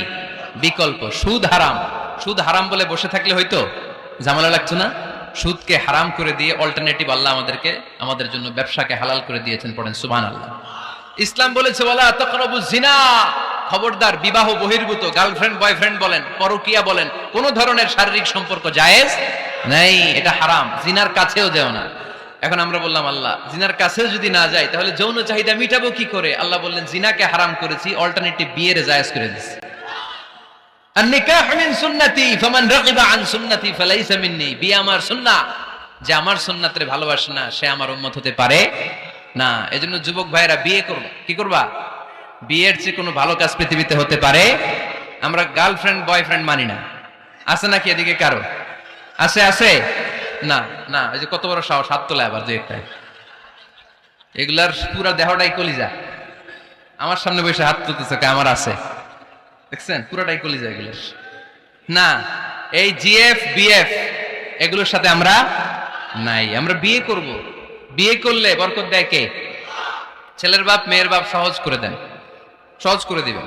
বিকল্প। সুদ হারাম, সুদ হারাম বলে বসে থাকলে হয়তো ঝামেলা লাগতো না। সুদকে হারাম করে দিয়ে অল্টারনেটিভ আল্লাহ আমাদের জন্য ব্যবসাকে হালাল করে দিয়েছেন। পড়েন সুবহানাল্লাহ। ইসলাম বলেছে ওয়ালা তাকরাবুজ জিনা, খবরদার বিবাহ বহির্ভূত, গার্লফ্রেন্ড বয়ফ্রেন্ড বলেন, পরকীয়া বলেন, কোন ধরনের শারীরিক সম্পর্ক জায়েজ নাই, এটা হারাম, জিনার কাছেও যেও না। এখন আমরা বললাম আল্লাহ জিনার কাছেও যদি না যাই তাহলে যৌন চাহিদা মিটাবো কি করে? আল্লাহ বললেন জিনাকে হারাম করেছি, অল্টারনেটিভ বিয়ের জায়েজ করে দিয়েছি। আন-নিকাহ মিন সুন্নতি ফামান রাগিবা আন সুন্নতি ফালাইসা মিন্নি, বিয়ে আমার সুন্নাহ, যে আমার সুন্নাতরে ভালোবাসে না সে আমার উম্মত হতে পারে না। এজন্য যুবক ভাইরা বিয়ে করবা, কি করবা? বিয়ের চেয়ে কোনো ভালো কাজ পৃথিবীতে হতে পারে? আমরা গার্লফ্রেন্ড বয়ফ্রেন্ড মানি না, আছে নাকি এদিকে কারো? আছে? আছে না? না, এই যে কত বড় সাহস, হাত তোলা আবার যে একটা, এগুলার পুরা দেহটাই কলিজা। আমার সামনে বসে হাত তুলতেছে, আমার আছে, দেখছেন পুরাটাই কলিজা এগুলোর। না, এই জিএফ বিএফ এগুলোর সাথে আমরা নাই। আমরা বিয়ে করব, বিয়ে করলে বরকত দেয় কে? ছেলের বাপ মেয়ের বাপ সহজ করে দেন, সহজ করে দিবেন।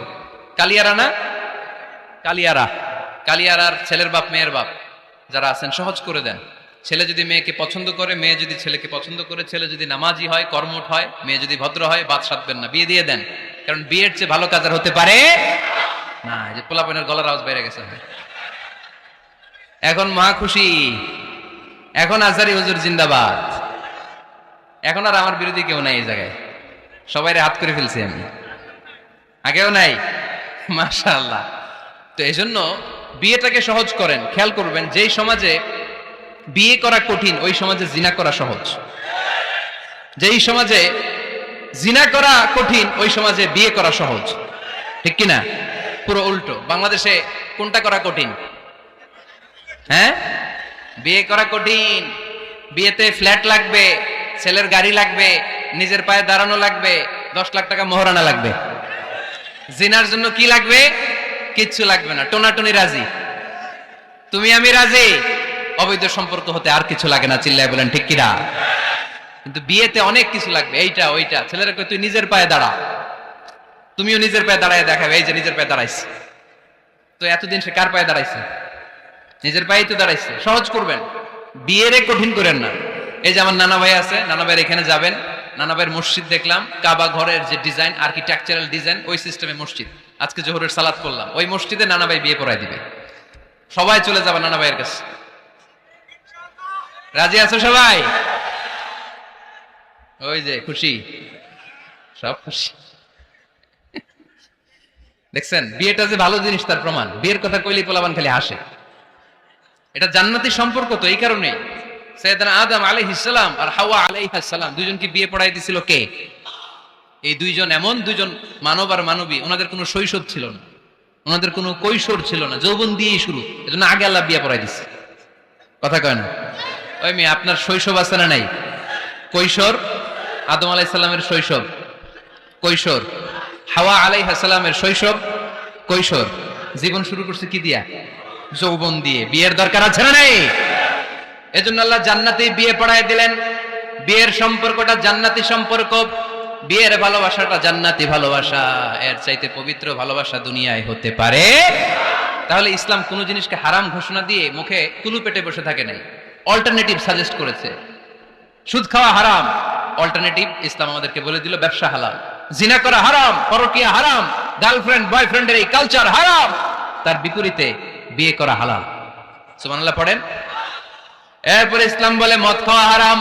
কালিয়ারা না, কালিয়ারার ছেলের বাপ মেয়ের বাপ যারা আছেন সহজ করে দেন। ছেলে যদি মেয়েকে পছন্দ করে, মেয়ে যদি ছেলেকে পছন্দ করে, ছেলে যদি নামাজি হয়, কর্মঠ হয়, মেয়ে যদি ভদ্র হয়, বাদ সাধবেন না, বিয়ে দিয়ে দেন। কারণ বিয়ের চেয়ে ভালো কাজ আর হতে পারে না। এই যে পোলাপনের গলার আওয়াজ বেড়ে গেছে, এখন মা খুশি, এখন আজারি হুজুর জিন্দাবাদ, এখন আর আমার বিরোধী কেউ নাই এই জায়গায়, সবাই হাত করে ফেলছি আমি, আগেও নাই, মাশাআল্লাহ। তো এই জন্য বিয়েটাকে সহজ করেন। খেয়াল করবেন, যেই সমাজে বিয়ে করা কঠিন ওই সমাজে জিনা করা সহজ, যেই সমাজে জিনা করা কঠিন ওই সমাজে বিয়ে করা সহজ, ঠিক কিনা? পুরো উল্টো। বাংলাদেশে কোনটা করা কঠিন? হ্যাঁ, বিয়ে করা কঠিন। বিয়েতে ফ্ল্যাট লাগবে, ছেলের গাড়ি লাগবে, নিজের পায়ে দাঁড়ানো লাগবে, 10 লাখ টাকা মোহরানা লাগবে। জিনার জন্য কি লাগবে? কিচ্ছু লাগবে না, টোনাটুনি রাজি, তুমি আমি রাজি, অবৈধ সম্পর্ক হতে আর কিছু লাগে না, চিল্লায় বলেন ঠিক কিনা? কিন্তু বিয়েতে অনেক কিছু লাগবে, এইটা ওইটা। ছেলেরা কই তুই নিজের পায়ে দাঁড়া, তুমিও নিজের পায়ে দাঁড়ায় দেখাবে, এই যে নিজের পায়ে দাঁড়াইছে। তো এতদিন সে কার পায়ে দাঁড়াইছে? নিজের পায়েই তো দাঁড়াইছে। সহজ করবেন, বিয়েরে কঠিন করেন না। এই যে আমার নানা ভাই আছে, নানা ভাইয়ের এখানে যাবেন, নানা ভাইয়ের মসজিদ দেখলাম, কাবা ঘরের যে ডিজাইন, আর্কিটেকচারাল ডিজাইন, ওই সিস্টেমে মসজিদ। আজকে জোহরের সালাত করলাম, ওই মসজিদে নানা ভাই বিয়ে পড়ায় দিবে। সবাই চলে যাবে নানা ভাইয়ের কাছে। রাজি আছো সবাই? ওই যে খুশি, সব খুশি। দেখছেন বিয়েটা যে ভালো জিনিস তার প্রমাণ। বিয়ের কথা কইলেই পোলাবান খালি হাসে। এটা জান্নাতি সম্পর্ক, তো এই কারণে সাইয়েদনা আদম আলাইহিস সালাম আর হাওয়া আলাইহাস সালাম দুইজনকে বিয়ে পড়াই দিছিল কে? এই দুইজন এমন দুইজন মানব আর মানবী, ওনাদের কোনো শৈশব ছিল না, ওনাদের কোনো কৈশোর ছিল না, যৌবন দিয়েই শুরু। এজন্য আগে আল্লাহ বিয়ে পড়াই দিছে। কথা কয় না? ওই মেয়ে আপনার শৈশব আছে না নাই? কৈশোর, আদম আলাইহিস সালামের শৈশব, কৈশোর। হাওয়া আলাইহিস সালামের শৈশব কৈশোর জীবন শুরু করছে কি দিয়া? যৌবন দিয়ে। বিয়ের দরকার আছে না নাই? এজন্য আল্লাহ জান্নাতেই বিয়ে পড়ায় দিলেন। বিয়ের সম্পর্কটা জান্নাতি সম্পর্ক, বিয়ের ভালোবাসাটা জান্নাতি ভালোবাসা। এর চাইতে পবিত্র ভালোবাসা দুনিয়ায় হতে পারে? তাহলে ইসলাম কোন জিনিসকে হারাম ঘোষণা দিয়ে মুখে কুলু পেটে বসে থাকে নাই, অল্টারনেটিভ সাজেস্ট করেছে। সুদ খাওয়া হারাম, অল্টারনেটিভ ইসলাম আমাদেরকে বলে দিল ব্যবসা হালাল। জিনা করা হারাম, পরকীয়া হারাম, গার্লফ্রেন্ড বয়ফ্রেন্ডের এই কালচার হারাম, তার বিপরীতে বিয়ে করা হালাল। সুবহানাল্লাহ পড়েন। এরপরে ইসলাম বলে মদ খাওয়া হারাম।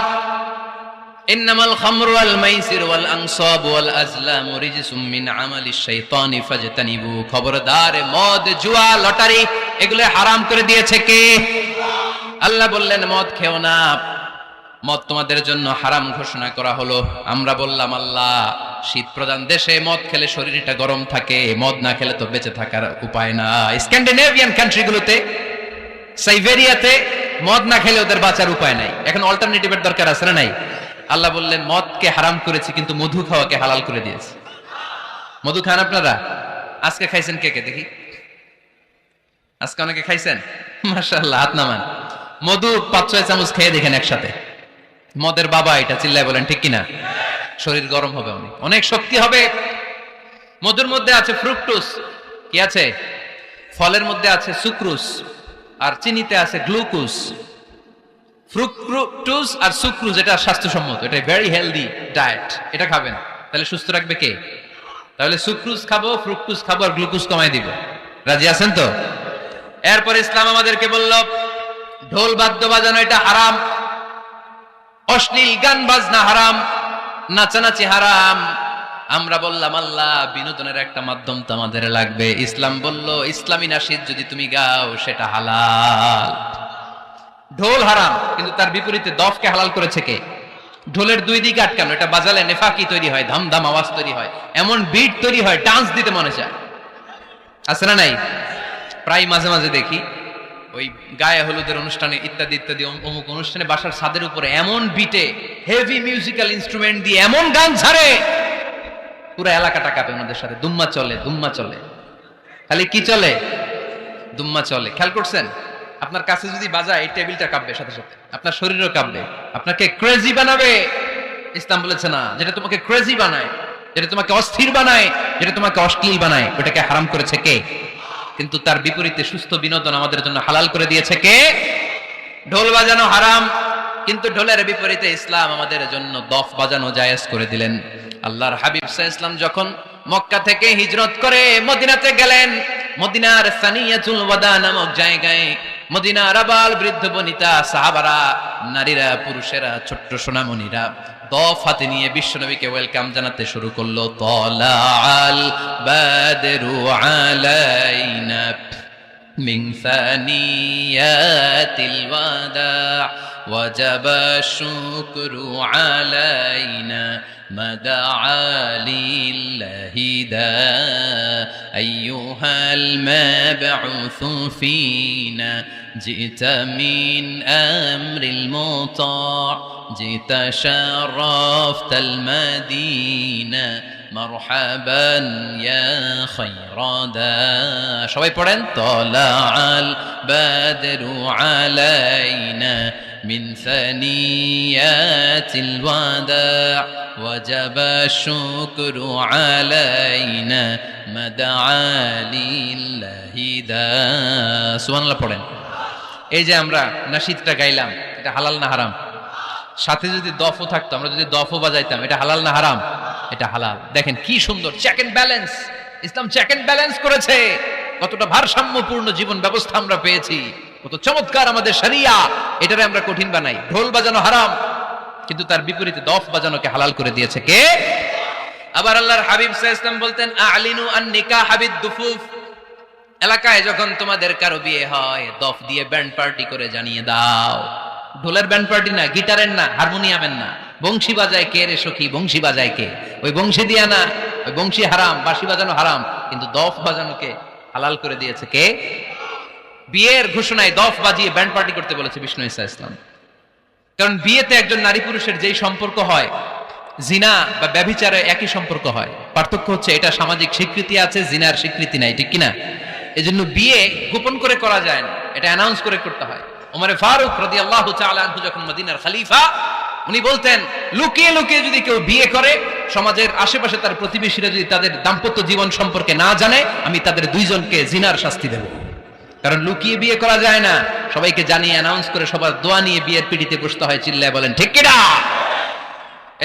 ইন্নামাল খামরু ওয়াল মাইসির ওয়াল আনসাব ওয়াল আজলামু রিজসুম মিন আমালিশ শাইতানি ফাজতানিবু। খবরদার, মদ, জুয়া, লটারি এগুলো হারাম করে দিয়েছে কে? আল্লাহ বললেন মদ খেও না, মদ তোমাদের জন্য হারাম ঘোষণা করা হলো। আমরা বললাম আল্লাহ, শীত প্রধান দেশে মদ খেলে শরীরটা গরম থাকে, মদ না খেলে তো বেঁচে থাকার উপায় না। স্ক্যান্ডিনেভিয়ান কান্ট্রিগুলোতে, সাইবেরিয়াতে মদ না খেলে ওদের বাঁচার উপায় নাই। এখন অল্টারনেটিভের দরকার আছে না নাই? আল্লাহ বললেন মদকে হারাম করেছি, কিন্তু মধু খাওয়াকে হালাল করে দিয়েছি। মধু খান আপনারা? আজকে খাইছেন কে কে দেখি? আজকে অনেকে খাইছেন? মাশাআল্লাহ, হাত নামান। মধু 5-6 চামচ খেয়ে দেখেন একসাথে। মদের বাবা এটা, চিল্লায় বলেন ঠিক কিনা? শরীর গরম হবে, অনেক অনেক শক্তি হবে। মধুর মধ্যে আছে ফ্রুকটোজ, কি আছে? ফলের মধ্যে আছে সুক্রোজ, আর চিনিতে আছে গ্লুকোজ। ফ্রুকটোজ আর সুক্রোজ এটা স্বাস্থ্যসম্মত, এটা ভেরি হেলদি ডায়েট। এটা খাবেন, তাহলে সুস্থ রাখবে কে? তাহলে সুক্রোজ খাবো, ফ্রুকটোজ খাবো, আর গ্লুকোজ কমাই দিব। রাজি আছেন তো? এরপর ইসলাম আমাদেরকে বলল ঢোল বাদ্য বাজানো এটা হারাম, অশ্লীল গান বাজনা হারাম, নাচানাচি হারাম। আমরা বললাম আল্লাহ, বিনোদনের একটা মাধ্যম তো আমাদের লাগবে। ইসলাম বলল ইসলামী নাশিদ যদি তুমি গাও সেটা হালাল। ঢোল হারাম, কিন্তু তার বিপরীতে দফকে হালাল করেছে কে? ঢোলের দুই দিকে আটকানো, এটা বাজালে নেফাকি তৈরি হয়, ধামধাম আওয়াজ তৈরি হয়, এমন বিট তৈরি হয় ডান্স দিতে মনে চায়। আছে না নাই? প্রায় মাঝে মাঝে দেখি ওই গায়ে হলুদের অনুষ্ঠানে ইত্যাদি ইত্যাদি অমুক অনুষ্ঠানে বাসার ছাদের উপরে এমন বিটে হেভি মিউজিক্যাল ইনস্ট্রুমেন্ট দিয়ে এমন গান ছাড়ে, পুরো এলাকাটা কাঁপে ওনাদের সাথে। দুম্মা চলে, দুম্মা চলে, খালি কি চলে? দুম্মা চলে। খেয়াল করছেন? আপনার কাছে যদি বাজায় এই টেবিলটা কাঁপবে, সাথে সাথে আপনার শরীরও কাঁপবে, আপনাকে ক্রেজি বানাবে। ইসলাম বলেছে না, যেটা তোমাকে ক্রেজি বানায়, যেটা তোমাকে অস্থির বানায়, যেটা তোমাকে অশ্লীল বানায়, ওটাকে হারাম করেছে কে? কিন্তু তার বিপরীতে সুস্থ বিনোদন আমাদের জন্য হালাল করে দিয়েছে কে? ঢোল বাজানো হারাম, কিন্তু ঢোলের বিপরীতে ইসলাম আমাদের জন্য দফ বাজানো জায়েজ করে দিলেন। আল্লাহর হাবিব সাল্লাল্লাহু আলাইহি ওয়াসাল্লাম যখন মক্কা থেকে হিজরত করে মদিনাতে গেলেন, মদিনার সানিয়াতুল ওয়াদা নামক জায়গায় মদিনার আবাল বৃদ্ধ বনিতা, সাহাবারা, নারীরা, পুরুষেরা, ছোট্ট সোনামণিরা দফ হাতে নিয়ে বিশ্বনবীকে ওয়েলকাম জানাতে শুরু করলো। তালাআল বাদরু আলাইনা মিন সানিয়াতিল ওয়াদা ওয়াজাবা শুকরু আলাইনা مدعا لله دا أيها المبعوث فينا جئت من أمر المطاع جئت شرفت المدينة مرحبا يا خير دا সবাই পড়েন طلع البدر علينا من ثنيات الوداع وجب الشكر علينا مدعا لله دا সুবহানাল্লাহ পড়েন। এই যে আমরা নাশিদটা গাইলাম, এটা হালাল না হারাম? সাথে যদি দফও থাকতো, আমরা যদি দফও বাজাইতাম, এটা হালাল না হারাম? এটা হালাল। দেখেন কি সুন্দর চেক এন্ড ব্যালেন্স, ইসলাম চেক এন্ড ব্যালেন্স করেছে। কতটা ভারসাম্যপূর্ণ জীবন ব্যবস্থা আমরা পেয়েছি, কত চমৎকার আমাদের শরিয়া। এটারে আমরা কঠিন বানাই। ঢোল বাজানো হারাম, কিন্তু তার বিপরীতে দফ বাজানোকে হালাল করে দিয়েছে কে? আবার আল্লাহর হাবিব সাল্লাল্লাহু আলাইহি ওয়াসাল্লাম বলতেন আ'লিনু আন নিকাহ বিদ দুফুফ, এলাকায় যখন তোমাদের কারো বিয়ে হয় দফ দিয়ে ব্যান্ড পার্টি করে জানিয়ে দাও। ঢোলের ব্যান্ড পার্টি না, গিটারের না, হারমোনিয়ামের না। বংশী বাজায় কে রে সখী? বংশী বাজায় কে? ওই বংশী দিয়া না, ওই বংশী হারাম, বাঁশি বাজানো হারাম, কিন্তু দফ বাজানোকে হালাল করে দিয়েছে কে? বিয়ের ঘোষণায় দফ বাজিয়ে ব্যান্ড পার্টি করতে বলেছে বিষ্ণু ইসা ইসলাম। কারণ বিয়েতে একজন নারী পুরুষের যেই সম্পর্ক হয়, জিনা বা ব্যভিচারে একই সম্পর্ক হয়, পার্থক্য হচ্ছে এটা সামাজিক স্বীকৃতি আছে, জিনার স্বীকৃতি নাই, ঠিক কিনা? এজন্য বিয়ে গোপন করে করা যায় না, এটা অ্যানাউন্স করে করতে হয়। ওমরে ফারুক রাদিয়াল্লাহু তাআলা আনহু যখন মদিনার খলিফা, উনি বলতেন লুকিয়ে লুকিয়ে যদি কেউ বিয়ে করে, সমাজের আশেপাশে তার প্রতিবেশীরা যদি তাদের দাম্পত্য জীবন সম্পর্কে না জানে, আমি তাদের দুইজনকে জিনার শাস্তি দেব। কারণ লুকিয়ে বিয়ে করা যায় না, সবাইকে জানিয়ে অ্যানাউন্স করে সবার দোয়া নিয়ে বিয়ের পিড়িতে বসতে হয়, চিল্লায় বলেন ঠিক কিনা?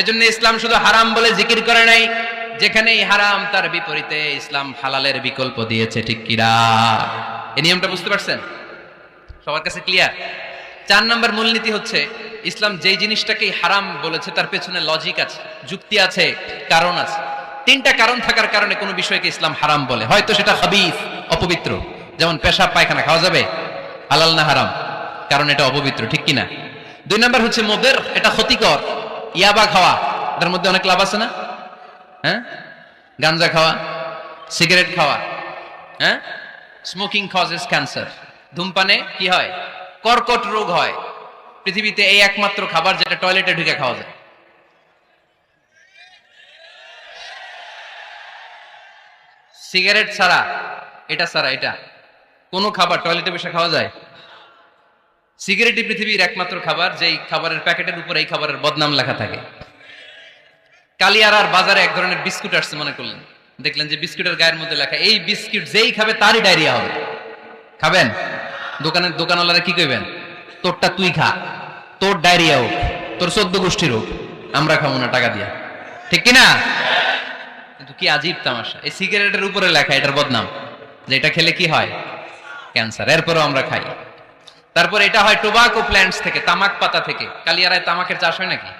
এজন্য ইসলাম শুধু হারাম বলে জিকির করে নাই, যেখানেই হারাম তার বিপরীতে ইসলাম হালালের বিকল্প দিয়েছে, ঠিক কিনা? এই নিয়মটা বুঝতে পারছেন? সবার কাছে ক্লিয়ার? 4 নম্বর মূলনীতি হচ্ছে ইসলাম যেই জিনিসটাকেই হারাম বলেছে তার পেছনে লজিক আছে, যুক্তি আছে, কারণ আছে। 3টা কারণ থাকার কারণে কোনো বিষয়কে ইসলাম হারাম বলে। হয়তো সেটা খাবিস, অপবিত্র, যেমন পেশাব পায়খানা খাওয়া যাবে, হালাল না হারাম? কারণ এটা অপবিত্র, ঠিক কিনা? 2 নম্বর হচ্ছে মুদির, এটা ক্ষতিকর। ইয়াবা খাওয়া, এটার মধ্যে অনেক লাভ আছে না? হ্যাঁ, গাঞ্জা খাওয়া, সিগারেট খাওয়া, হ্যাঁ, স্মোকিং কজেস ক্যান্সার। ধূমপানে কি হয়? কর্কট রোগ হয়। পৃথিবীতে এই একমাত্র খাবার যেটা টয়লেটে ঢুকে খাওয়া যায়। সিগারেট ছাড়া, এটা ছাড়া, এটা কোনো খাবার টয়লেটে বসে খাওয়া যায়? সিগারেটই পৃথিবীর একমাত্র খাবার যেই খাবারের প্যাকেটের উপরে এই খাবারের বদনাম লেখা থাকে। কালিয়ারার বাজারে এক ধরনের বিস্কুট আসছে, মনে করলেন, দেখলেন যে বিস্কুটের গায়ের মধ্যে লেখা এই বিস্কুট যেই খাবে তারই ডায়রিয়া হবে। খাবেন? দোকানওয়ালারা কি কইবেন? তোরটা তুই খা, তোর ডায়রিয়া হোক, তোর 14 গোষ্ঠীর হোক, আমরা খাবো না টাকা দিয়া, ঠিক কিনা? কিন্তু কি আজীব তামাশা, এই সিগারেটের উপরে লেখা এটার বদনাম, যে এটা খেলে কি হয়? ক্যান্সার। এরপরও আমরা খাই। তারপর এটা হয় টোবাকো প্ল্যান্টস থেকে, তামাক পাতা থেকে। কালিয়ারায় তামাকের চাষ হয় নাকি?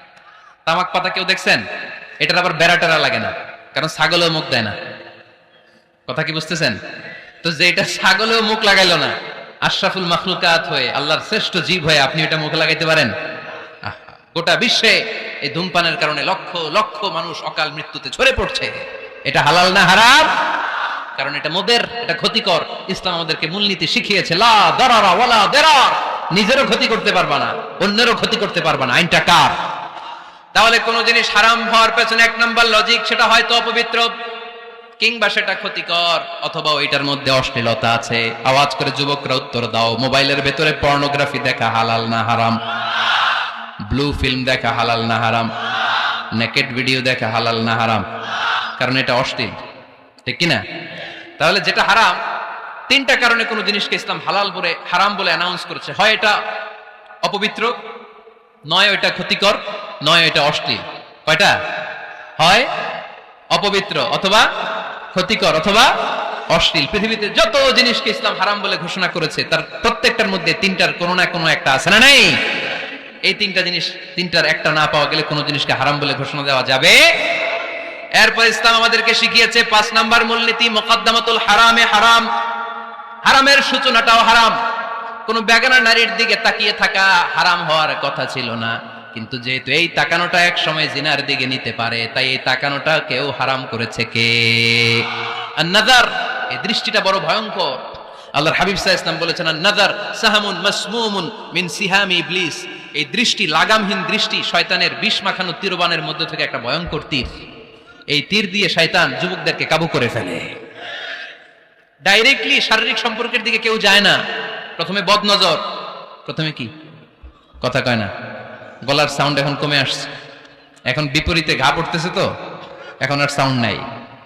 তামাক পাতা কেউ দেখছেন? এটার আবার বেড়া লাগে না, কারণ ছাগলেও মুখ দেয় না। কথা কি বুঝতেছেন? তো যে এটা ছাগলেও মুখ লাগাইলো না, আশরাফুল মাখলুকাত হয়ে, আল্লাহর শ্রেষ্ঠ জীব হয়ে আপনি এটা মুখে লাগাইতে পারেন? গোটা বিশ্বে এই ধূমপানের কারণে লক্ষ লক্ষ মানুষ অকাল মৃত্যুতে ঝরে পড়ছে। এটা হালাল না হারাম? কারণ এটা মুদির, এটা ক্ষতিকর। ইসলাম আমাদেরকে মূলনীতি শিখিয়েছে, লা দারারা ওয়ালা দিরার। নিজেরও ক্ষতি করতে পারবা না, অন্যেরও ক্ষতি করতে পারবা না, আইনটা কার? তাহলে কোন জিনিস হারাম হওয়ার পেছনে 1 নম্বর লজিক, সেটা হয়তো অপবিত্র, কিংবা সেটা ক্ষতিকর, অথবা ওইটার মধ্যে অশ্লীলতা আছে। আওয়াজ করে যুবকরা উত্তর দাও, মোবাইলের ভেতরে পর্নোগ্রাফি দেখা হালাল না হারাম? ব্লু ফিল্ম দেখা হালাল না হারাম? নেকেড ভিডিও দেখা হালাল না হারাম? কারণ এটা অশ্লীল, ঠিক কিনা? তাহলে যেটা হারাম, 3টা কারণে কোন জিনিসকে ইসলাম হালাল বলে হারাম বলে অ্যানাউন্স করেছে। হয় এটা অপবিত্র, নয় এটা ক্ষতিকর, নয় এটা অশ্লীল। কয়টা? হয় অপবিত্র, অথবা ক্ষতিকর, অথবা অশ্লীল। পৃথিবীতে যত জিনিসকে ইসলাম হারাম বলে ঘোষণা করেছে তার প্রত্যেকটার মধ্যে 3টার কোনো না কোনো একটা আছে না নাই? এই 3টা জিনিস, 3টার একটা না পাওয়া গেলে কোনো জিনিসকে হারাম বলে ঘোষণা দেওয়া যাবে। এরপর ইসলাম আমাদেরকে শিখিয়েছে 5 নম্বর মূলনীতি, মুকদ্দামাতুল হারামে হারাম। হারামের সূচনাটাও হারাম। কোন বেগানা নারীর দিকে তাকিয়ে থাকা হারাম হওয়ার কথা ছিল না, কিন্তু যেহেতু এই তাকানোটা এক সময় জিনার দিকে নিতে পারে, তাই এই তাকানোটা কেউ হারাম করেছে কে? আন-নাযার, এই দৃষ্টিটা বড় ভয়ঙ্কর। আল্লাহর হাবিব সাল্লাল্লাহু আলাইহি ওয়াসাল্লাম বলেছেন, আন-নাযার সাহামুন মাসমুমুন মিন সিহামি ইবলিস। এই দৃষ্টি, লাগামহীন দৃষ্টি, শয়তানের বিষ মাখানো তীরবানের মধ্যে থেকে একটা ভয়ঙ্কর তীর। এই তীর দিয়ে শয়তান যুবকদেরকে কাবু করে ফেলে। ডাইরেক্টলি শারীরিক সম্পর্কের দিকে কেউ যায় না, প্রথমে বদনজর, প্রথমে কি কথা কয় না, গলার সাউন্ড এখন কমে আসছে, এখন বিপরীতে ঘা পড়তেছে, তো এখন আর সাউন্ড নাই।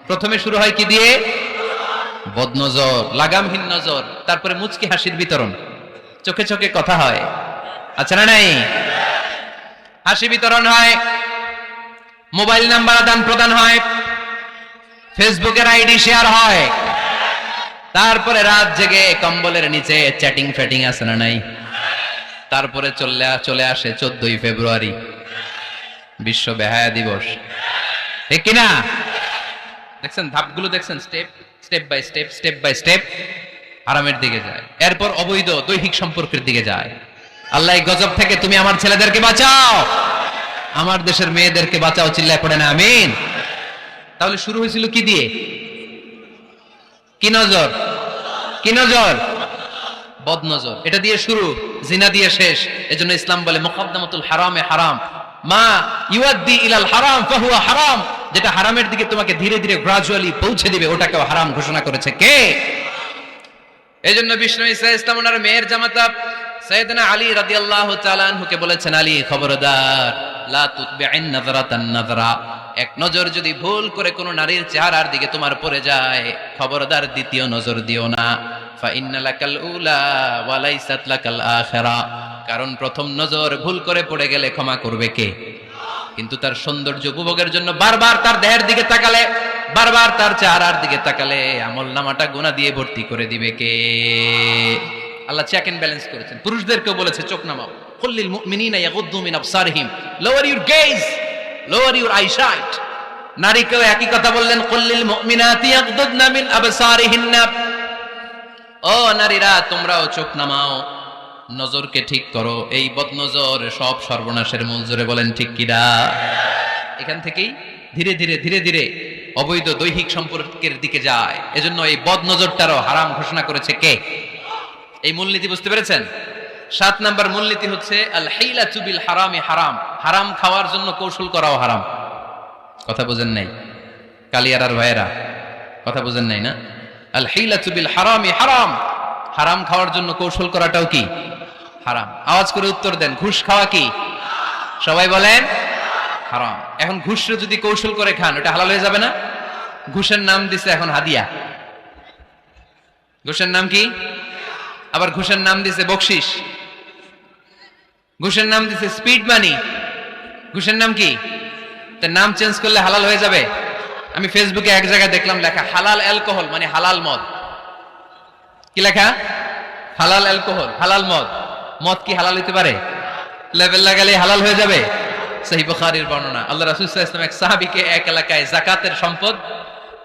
প্রথমে শুরু হয় কি দিয়ে? বদনজর, লাগামহীন নজর। তারপরে মুচকি হাসির বিতরণ, চোখে চোখে কথা হয়, আচ্ছা না নাই? হাসি বিতরণ হয়, মোবাইল নাম্বার আদান প্রদান হয়, ফেসবুকের আইডি শেয়ার হয়, তারপরে রাত জেগে কম্বলের নিচে চ্যাটিং ফ্যাটিং আছে না নাই? তারপরে চলে আসে 14ই ফেব্রুয়ারি, বিশ্ব বেহায়া দিবস, ঠিক কিনা? দেখছেন ধাপগুলো, দেখছেন স্টেপ বাই স্টেপ হারামের দিকে যায়। এরপর অবৈধ দৈহিক সম্পর্কের দিকে যায়। আল্লাহ এই গজব থেকে তুমি আমার ছেলেদেরকে বাঁচাও, আমার দেশের মেয়েদেরকে বাঁচাও, চিল্লায় পড়ে না আমিন। তাহলে শুরু হয়েছিল কি দিয়ে? কি নজর? কি নজর? বদনজর। এটা দিয়ে শুরু, জিনা দিয়ে শেষ। এজন্য ইসলাম বলে মুকদ্দামাতুল হারামে হারাম। মা ইউআদ্দি ইলাল হারাম ফাহুয়া হারাম, যেটা হারামের দিকে তোমাকে ধীরে ধীরে গ্রাজুয়ালি পৌঁছে দিবে ওটাকেও হারাম ঘোষণা করেছে কে? এইজন্য বিষ্ণু ঈসা ইসলাম ওনার মেয়ের জামাতা সাইয়েদনা আলী রাদিয়াল্লাহু তাআলা আনহুকে বলেছেন, আলী খবরদার, লা তুতবি'ন নাযরাতান নাযরা, এক নজর যদি ভুল করে কোনো নারীর চেহারার দিকে তোমার পড়ে যায়, খবরদার দ্বিতীয় নজর দিও না। ফা ইন্না লাকাল উলা ওয়া লাইসাত লাকাল আখিরা, কারণ প্রথম নজর ভুল করে পড়ে গেলে ক্ষমা করবে কে? কিন্তু তার সৌন্দর্য উপভোগের জন্য বারবার তার দেহের দিকে তাকালে, বারবার তার চেহারার দিকে তাকালে আমলনামাটা গুনাহ দিয়ে ভর্তি করে দিবে কে? আল্লাহ চেক এন্ড ব্যালেন্স করেছেন। পুরুষদেরকেও বলেছে চোখ নামাও, কুল্লিল মুমিনিনা ইয়াগুদ্দু মিন আবসারিহিম, lower your gaze, lower your eyesight. নারীকেও একই কথা বললেন, কুল্লিল মুমিনাতি ইয়াগুদ্দুনা মিন আবসারিহিন্না, ও নারীরা তোমরাও চোখ নামাও, নজরকে ঠিক করো, এই বদনজর সব সর্বনাশের মূল। জোরে বলেন ঠিক কিনা? এখান থেকেই ধীরে ধীরে ধীরে ধীরে অবৈধ দৈহিক সম্পর্কের দিকে যায়। এজন্য এই বদনজরটারও হারাম ঘোষণা করেছে কে? এই মূলনীতি বুঝতে পেরেছেন? 7 নাম্বার মূলনীতি হচ্ছে আল হিলাতু বিল হারামি হারাম, হারাম খাওয়ার জন্য কৌশল করাও হারাম। কথা বুঝেন নাই কালিয়ারার ভাইয়েরা? কথা বুঝেন নাই না? আল হিলাতু বিল হারামি হারাম, হারাম খাওয়ার জন্য কৌশল করাটাও কি হারাম? আওয়াজ করে উত্তর দেন, ঘুষ খাওয়া কি? সবাই বলেন হারাম। এখন ঘুষরে যদি কৌশল করে খান ওটা হালাল হয়ে যাবে না? ঘুষের নাম দিছে এখন হাদিয়া। ঘুষের নাম কি? আবার ঘুষের নাম দিছে বকশিস, ঘুষের নাম দিছে স্পিড মানি। ঘুষের নাম কি? তার নাম চেঞ্জ করলে হালাল হয়ে যাবে? আমি ফেসবুকে এক জায়গায় দেখলাম লেখা হালাল অ্যালকোহল, মানে হালাল মদ। কি লেখা? হালাল অ্যালকোহল, হালাল মদ। মদ কি হালাল হইতে পারে? লেবেল লাগালে হালাল হয়ে যাবে? সহিহ বুখারীর বর্ণনা, আল্লাহ রাসূল সাল্লাল্লাহু আলাইহি ওয়াসাল্লাম এক সাহাবীকে এক এলাকায় যাকাতের সম্পদ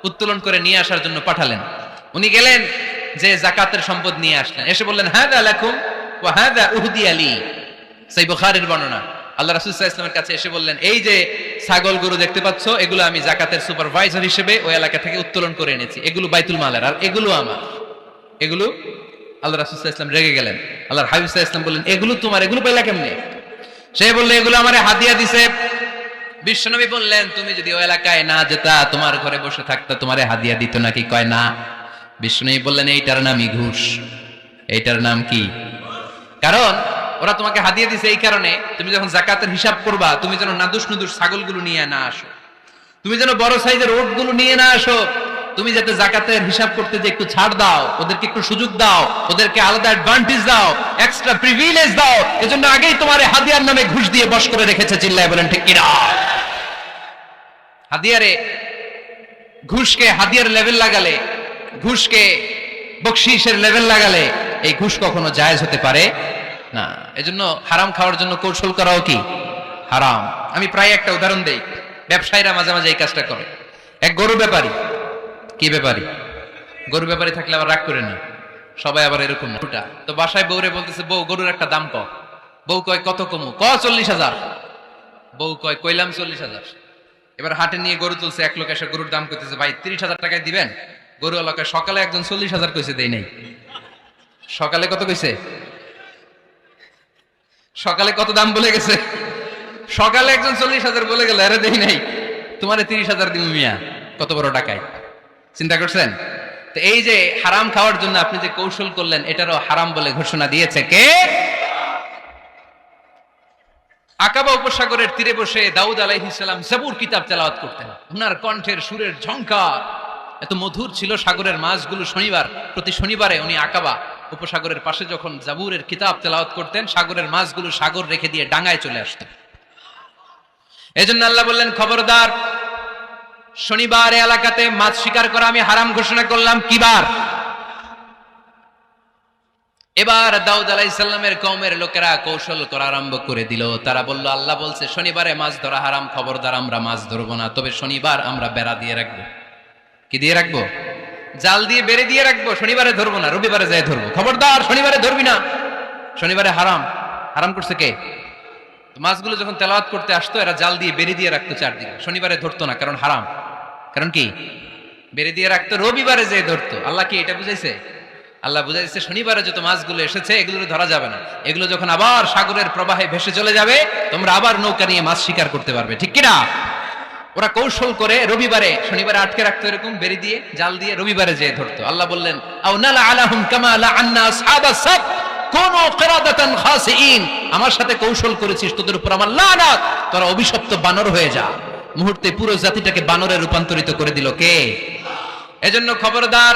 উত্তোলন করে নিয়ে আসার জন্য পাঠালেন। উনি গেলেন, যে যাকাতের সম্পদ নিয়ে আসলেন, এসে বললেন হাযা লাকুম ওয়া হাযা উহদিয়া লি। সহিহ বুখারীর বর্ণনা, আল্লাহ রাসূল সাল্লাল্লাহু আলাইহি ওয়াসাল্লামের কাছে এসে বললেন, এই যে ছাগল গরু দেখতে পাচ্ছ, এগুলো আমি যাকাতের সুপারভাইজার হিসেবে ওই এলাকা থেকে উত্তোলন করে এনেছি, এগুলো বাইতুল মালের, আর এগুলো আমার। এগুলো আল্লাহ রাসূল সাল্লাল্লাহু আলাইহি ওয়াসাল্লাম রেগে গেলেন। আল্লাহর হাবিব সাল্লাল্লাহু আলাইহি ওয়াসাল্লাম বললেন, এগুলো তোমার, এগুলো পেলা কেমনে? সে বলল, এগুলো আমারে হাদিয়া দিছে। বিশ্বনবী বললেন, তুমি যদি ওই এলাকায় না যেতা, তোমার ঘরে বসে থাকতা, তোমারে হাদিয়া দিত নাকি? কয় না। বিশ্বনবী বললেন, এইটার নামই ঘুষ। এইটার নাম কি? কারণ ওরা তোমাকে হাদিয়া দিছে এই কারণে, তুমি যখন যাকাতের হিসাব করবা, তুমি যেন নাদুস নুদুস ছাগলগুলো নিয়ে না আসো, তুমি যেন বড় সাইজের ওটগুলো নিয়ে না আসো, তুমি যাতে যাকাতের হিসাব করতে যে একটু ছাড় দাও, ওদেরকে একটু সুযোগ দাও, ওদেরকে আলাদা অ্যাডভান্টেজ দাও, এক্সট্রা প্রিভিলেজ দাও, এজন্য আগেই তোমার হাদিয়ার নামে ঘুষ দিয়ে বশ করে রেখেছে। চিল্লায় বলেন ঠিক কিনা? হাদিয়ারে ঘুষকে হাদিয়ার লেভেল লাগালে, ঘুষকে বকশিসের লেভেল লাগালে এই ঘুষ কখনো জায়েজ হতে পারে না। এজন্য হারাম খাওয়ার জন্য কৌশল করাও কি হারাম। আমি প্রায় একটা উদাহরণ দেই, ব্যবসায়ীরা মাঝে মাঝে এই কাজটা করে। এক গরু ব্যাপারী, কি ব্যাপারী? গরু ব্যাপারী থাকলে আবার রাগ করে না, সবাই আবার এরকম না। তো বাসায় বউরে বলতেছে, বউ গরুর একটা দাম ক। বউ কয় কত কমু? 40,000। বউ কয় কইলাম 40,000। এবার হাটে নিয়ে গরু তুলছে, এক লোক এসে গরুর দাম কইতেছে, ভাই 30,000 টাকায় দিবেন? গরু এলাকা সকালে একজন 40,000 কইছে, দেই নাই। সকালে কত কইছে? সকালে কত দাম বলে গেছে? সকালে একজন 40,000 বলে গেল, আরে দেই নাই, তোমারে 30,000 দিব মিয়া। কত বড় টাকায়, চিন্তা করছেন? তো এই যে হারাম খাওয়ার জন্য আপনি যে কৌশল করলেন, এটারও হারাম বলে ঘোষণা দিয়েছে কে? আকাবা উপসাগরের তীরে বসে দাউদ আলাইহিস সালাম জাবুর কিতাব তেলাওয়াত করতেন। ওনার কণ্ঠের সুরের ঝংকার এত মধুর ছিল, সাগরের মাছগুলো প্রতি শনিবারে উনি আকাবা উপসাগরের পাশে যখন জাবুরের কিতাব তেলাওয়াত করতেন, সাগরের মাছগুলো সাগর রেখে দিয়ে ডাঙায় চলে আসতো। এজন্য আল্লাহ বললেন, খবরদার, শনিবার এলাকাতে মাছ শিকার করা আমি হারাম ঘোষণা করলাম। কি বার? এবার দাউদ আলাইহিস সালামের কওমের লোকেরা কৌশল করা আরম্ভ করে দিল। তারা বলল, আল্লাহ বলছে শনিবারে মাছ ধরা হারাম, খবরদার আমরা মাছ ধরবো না, তবে শনিবার আমরা বেড়া দিয়ে রাখবো। কি দিয়ে রাখবো? জাল দিয়ে বেড়ে দিয়ে রাখবো। শনিবারে ধরবো না, রবিবারে যাই ধরবো। খবরদার শনিবারে ধরবি না, শনিবারে হারাম। হারাম করছে কে? মাছগুলো যখন তেলাওয়াত করতে আসতো, এরা জাল দিয়ে বেড়ে দিয়ে রাখতো চারদিকে, শনিবারে ধরতো না, কারণ হারাম। কারণ কি? বেড়ে দিয়ে রাখতো, রবিবারে যেয়ে ধরতো। আল্লাহ কি এটা বুঝাইছে? আল্লাহ বুঝাইছে শনিবারে যত মাছগুলো এসেছে এগুলো ধরা যাবে না, এগুলো যখন আবার সাগরের প্রবাহে ভেসে চলে যাবে তোমরা আবার নৌকা নিয়ে মাছ শিকার করতে পারবে, ঠিক কিনা? ওরা কৌশল করে রবিবারে, শনিবারে আটকে রাখতো এরকম বেরি দিয়ে জাল দিয়ে, রবিবারে যেয়ে ধরতো। আল্লাহ বললেন আও নালা আলাহুম কামা লাআন্না আসহাবাস সাব কুনু কিরাদাতান খাসিইন, আমার সাথে কৌশল করেছিস, তোদের উপর আমার লানাত, তোরা অভিশপ্ত বানর হয়ে যা। মুহূর্তে পুরো জাতিটাকে বানরে রূপান্তরিত করে দিল কে? এজন্য খবরদার,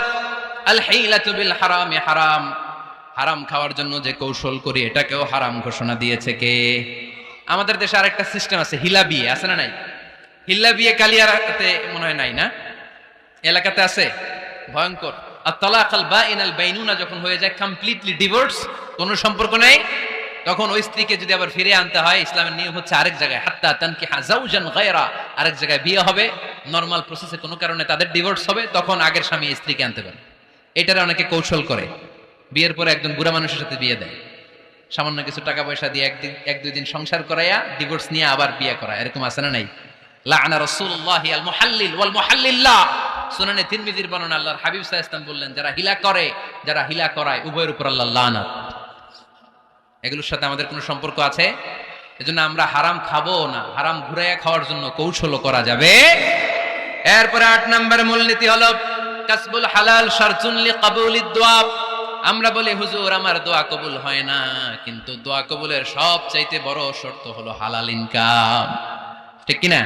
আল হিলাতু বিল হারামি হারাম, হারাম খাওয়ার জন্য যে কৌশল করি এটাকেও হারাম ঘোষণা দিয়েছে কে? আমাদের দেশে আরেকটা সিস্টেম আছে, হিলা বিয়ে আছে না নাই? হিল্লা বিয়ে কালিয়ারাতে মনে হয় নাই না, এলাকাতে আছে, ভয়ঙ্কর। আর তালাক আল বাইন আল বাইনুনা যখন হয়ে যায় কমপ্লিটলি ডিভোর্স, কোনো সম্পর্ক নেই, তখন ওই স্ত্রীকে যদি আবার ফিরে আনতে হয়, ইসলামের নিয়ম হচ্ছে আরেক জায়গায় হাত্তা তানকিহা যাওজান গায়রা, আরেক জায়গায় বিয়ে হবে, নরমাল প্রসেসে কোনো কারণে তাদের ডিভোর্স হবে, তখন আগের স্বামী স্ত্রীকে আনতে পারে। এটারে অনেকে কৌশল করে, বিয়ের পরে একজন বুড়া মানুষের সাথে বিয়ে দেয়, সামান্য কিছু টাকা পয়সা দিয়ে এক দুই দিন সংসার করাইয়া ডিভোর্স নিয়ে আবার বিয়ে করা, এরকম আছে না নাই? লাআনা রাসূলুল্লাহি আল মুহাল্লিল ওয়াল মুহাল্লিল্লাহ, সুনানে তিরমিজির বর্ণনা, আল্লাহর হাবিব সাল্লাল্লাহু আলাইহি ওয়াসাল্লাম বললেন যারা হিলা করে, যারা হিলা করায়, উভয়ের উপর আল্লাহর লানাত। এগুলোর সাথে আমাদের কোনো সম্পর্ক আছে? এজন্য আমরা হারাম খাবো না, হারাম ঘুরাইয়া খাওয়ার জন্য কৌশলও করা যাবে। এরপরে 8 নম্বরের মূলনীতি হলো কাসবুল হালাল শারতুন লিকাবুলিদ দুআ। আমরা বলি হুজুর আমার দোয়া কবুল হয় না, কিন্তু দোয়া কবুলের সবচাইতে বড় শর্ত হলো হালাল ইনকাম, ঠিক কিনা?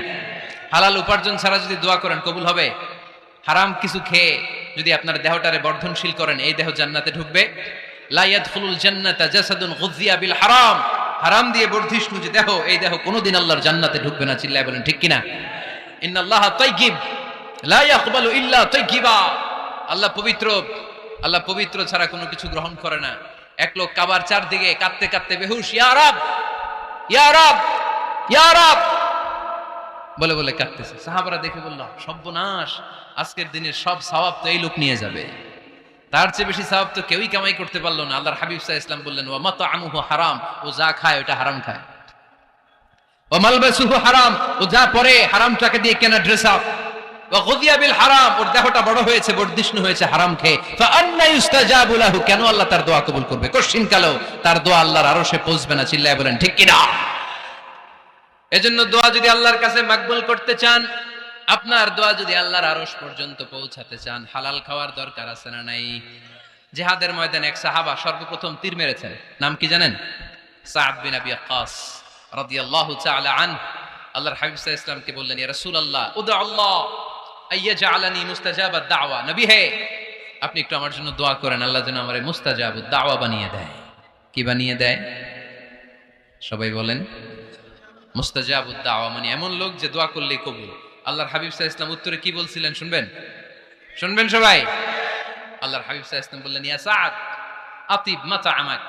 হালাল উপার্জন ছাড়া যদি দোয়া করেন কবুল হবে? হারাম কিছু খেয়ে যদি আপনার দেহটারে বর্ধনশীল করেন, এই দেহ জান্নাতে ঢুকবে? লা ইয়াদখুলুল জান্নাতা জাসাদুন গুযিয়া বিল হারাম, হারাম দিয়ে বর্ধিষ্ণু যে দেহ, এই দেহ কোনোদিন আল্লাহর জান্নাতে ঢুকবে না। চিল্লায় বলেন ঠিক কিনা? ইন্নাল্লাহা তাইয়্যিব লা ইয়াকবালু ইল্লা তাইয়্যিবা, আল্লাহ পবিত্র, আল্লাহ পবিত্র ছাড়া কোনো কিছু গ্রহণ করে না। এক লোক কাবার চারদিকে কাঁদতে কাঁদতে বেহুশ, ইয়া রাব ইয়া রাব ইয়া রাব বলে বলে কাঁদতেছে। সাহাবারা দেখে বলল সর্বনাশ, আজকের দিনের সব সওয়াব তো এই লোক নিয়ে যাবে, তার চেয়ে বেশি সওয়াব তো কেউই কামাই করতে পারলো না। আল্লাহর হাবিব সাল্লাল্লাহু আলাইহি ওয়াসাল্লাম বললেন ওয়া মাতআমুহু হারাম, ও যা খায় ওটা হারাম খায়, ওয়া মালবাসুহু হারাম, ও যা পরে হারামটাকে দিয়ে কেনা ড্রেস আপ, ওয়া গুযিয়া বিল হারাম, ওর দেহটা বড় হয়েছে, বর্ধিষ্ণু হয়েছে হারাম খেয়ে, ফা আন্না ইউস্তাজাবু লাহু, কেন আল্লাহ তার দোয়া কবুল করবে? কোশ্চিন কালো তার দোয়া আল্লাহর আরশে পৌঁছবে না। চিল্লায় বলেন ঠিক কিনা? এজন্য দোয়া যদি আল্লাহর কাছে মাকবুল করতে চান, আপনার দোয়া যদি আল্লাহর আরশ পর্যন্ত পৌঁছাতে চান, হালাল খাওয়ার দরকার আছে না নাই? জিহাদের ময়দানে এক সাহাবা সর্বপ্রথম তীর মেরেছেন, নাম কি জানেন? সাদ বিন আবি ওয়াক্কাস রাদিয়াল্লাহু তাআলা আনহু। আল্লাহর হাবিব সাল্লাল্লাহু আলাইহি ওয়াসাল্লামকে বললেন ইয়া রাসূলুল্লাহ উদু আল্লাহ আইয়াজআলানি মুস্তাজাবাদ দাওয়া, নবী হে আপনি একটু আমার জন্য দোয়া করেন, আল্লাহ যেন আমারে মুস্তাজাবুদ দাওয়া বানিয়ে দেয়। কি বানিয়ে দেয়? সবাই বলেন মুস্তাজাবুদ দাওয়া মানে এমন লোক যে দোয়া করলেই কবুল। আল্লাহর হাবিব সাল্লাল্লাহু আলাইহি ওয়াসাল্লাম উত্তরে কি বলছিলেন শুনবেন? শুনবেন সবাই? আল্লাহর হাবিব সাল্লাল্লাহু আলাইহি ওয়াসাল্লাম বললেন ইয়া সাদ আতিব মাতআমাক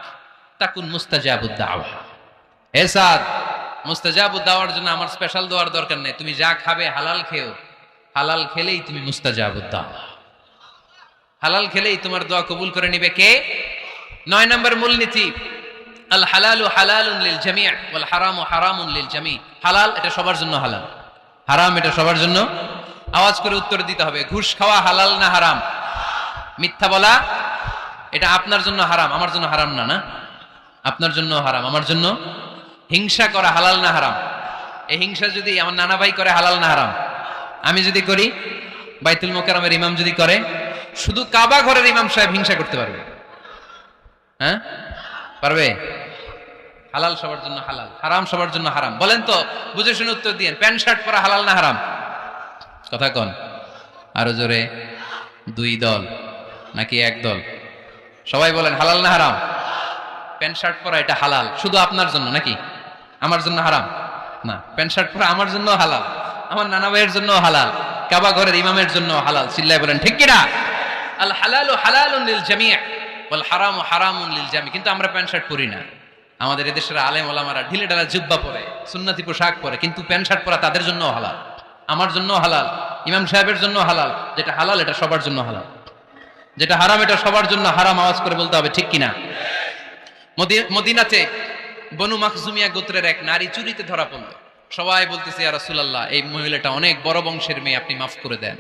তাকুন মুস্তাজাবুদ দাওয়া। হে সাদ, মুস্তাজাবুদ দাওয়ার জন্য আমার স্পেশাল দোয়ার দরকার নেই, তুমি যা খাবে হালাল খেও, হালাল খেলেই তুমি মুস্তাজাবুদ দাওয়া, হালাল খেলেই তোমার দোয়া কবুল করে নিবে কে? 9 নম্বর মূলনীতি আল হালালু হালালুন লিল জামি' ওয়াল হারামু হারামুন লিল জামি'। হালাল এটা সবার জন্য হালাল, হারাম এটা সবার জন্য। আওয়াজ করে উত্তর দিতে হবে, ঘুষ খাওয়া হালাল না হারাম? মিথ্যা বলা এটা আপনার জন্য হারাম, আমার জন্য হারাম না? না, আপনার জন্য হারাম, আমার জন্য। হিংসা করা হালাল না হারাম? এই হিংসা যদি আমার নানা ভাই করে হালাল না হারাম? আমি যদি করি, বাইতুল মোকাররমের ইমাম যদি করে, শুধু কাবা ঘরের ইমাম সাহেব হিংসা করতে পারবে? হ্যাঁ পারবে? হালাল সবার জন্য হালাল, হারাম সবার জন্য হারাম। বলেন তো, বুঝে শুনে উত্তর দিয়েন, প্যান্ট শার্ট পরা হালাল না হারাম? কথা কন আরো জোরে। 2 দল নাকি 1 দল? সবাই বলেন হালাল না হারাম? প্যান্ট শার্ট পরা এটা হালাল শুধু আপনার জন্য নাকি আমার জন্য হারাম? না, প্যান্ট শার্ট পরা আমার জন্য হালাল, আমার নানা ভাইয়ের জন্য হালাল, কাবা ঘরের ইমামের জন্য হালাল। চিল্লায় বলেন ঠিক কিনা? আল হালালু হালালুন লিল জামি' ওয়াল হারামু হারামুন লিল জামি'। কিন্তু আমরা প্যান্ট শার্ট পরি না। আমাদের এদেশের আলেম ওলামারা ঢিলে ঢালা জুব্বা পরে, সুন্নতি পোশাক পরে, কিন্তু প্যান্ট শার্ট পরা তাদের জন্য হালাল, আমার জন্য হালাল, ইমাম সাহেবের জন্য হালাল। যেটা হালাল এটা সবার জন্য হালাল, যেটা হারাম এটা সবার জন্য হারাম। আওয়াজ করে বলতে হবে ঠিক কিনা? মদিনাতে বনু মাখজুমিয়া গোত্রের এক নারী চুরিতে ধরা পড়ল। সবাই বলতেছে ইয়া রাসূলুল্লাহ, এই মহিলাটা অনেক বড় বংশের মেয়ে, আপনি মাফ করে দেন,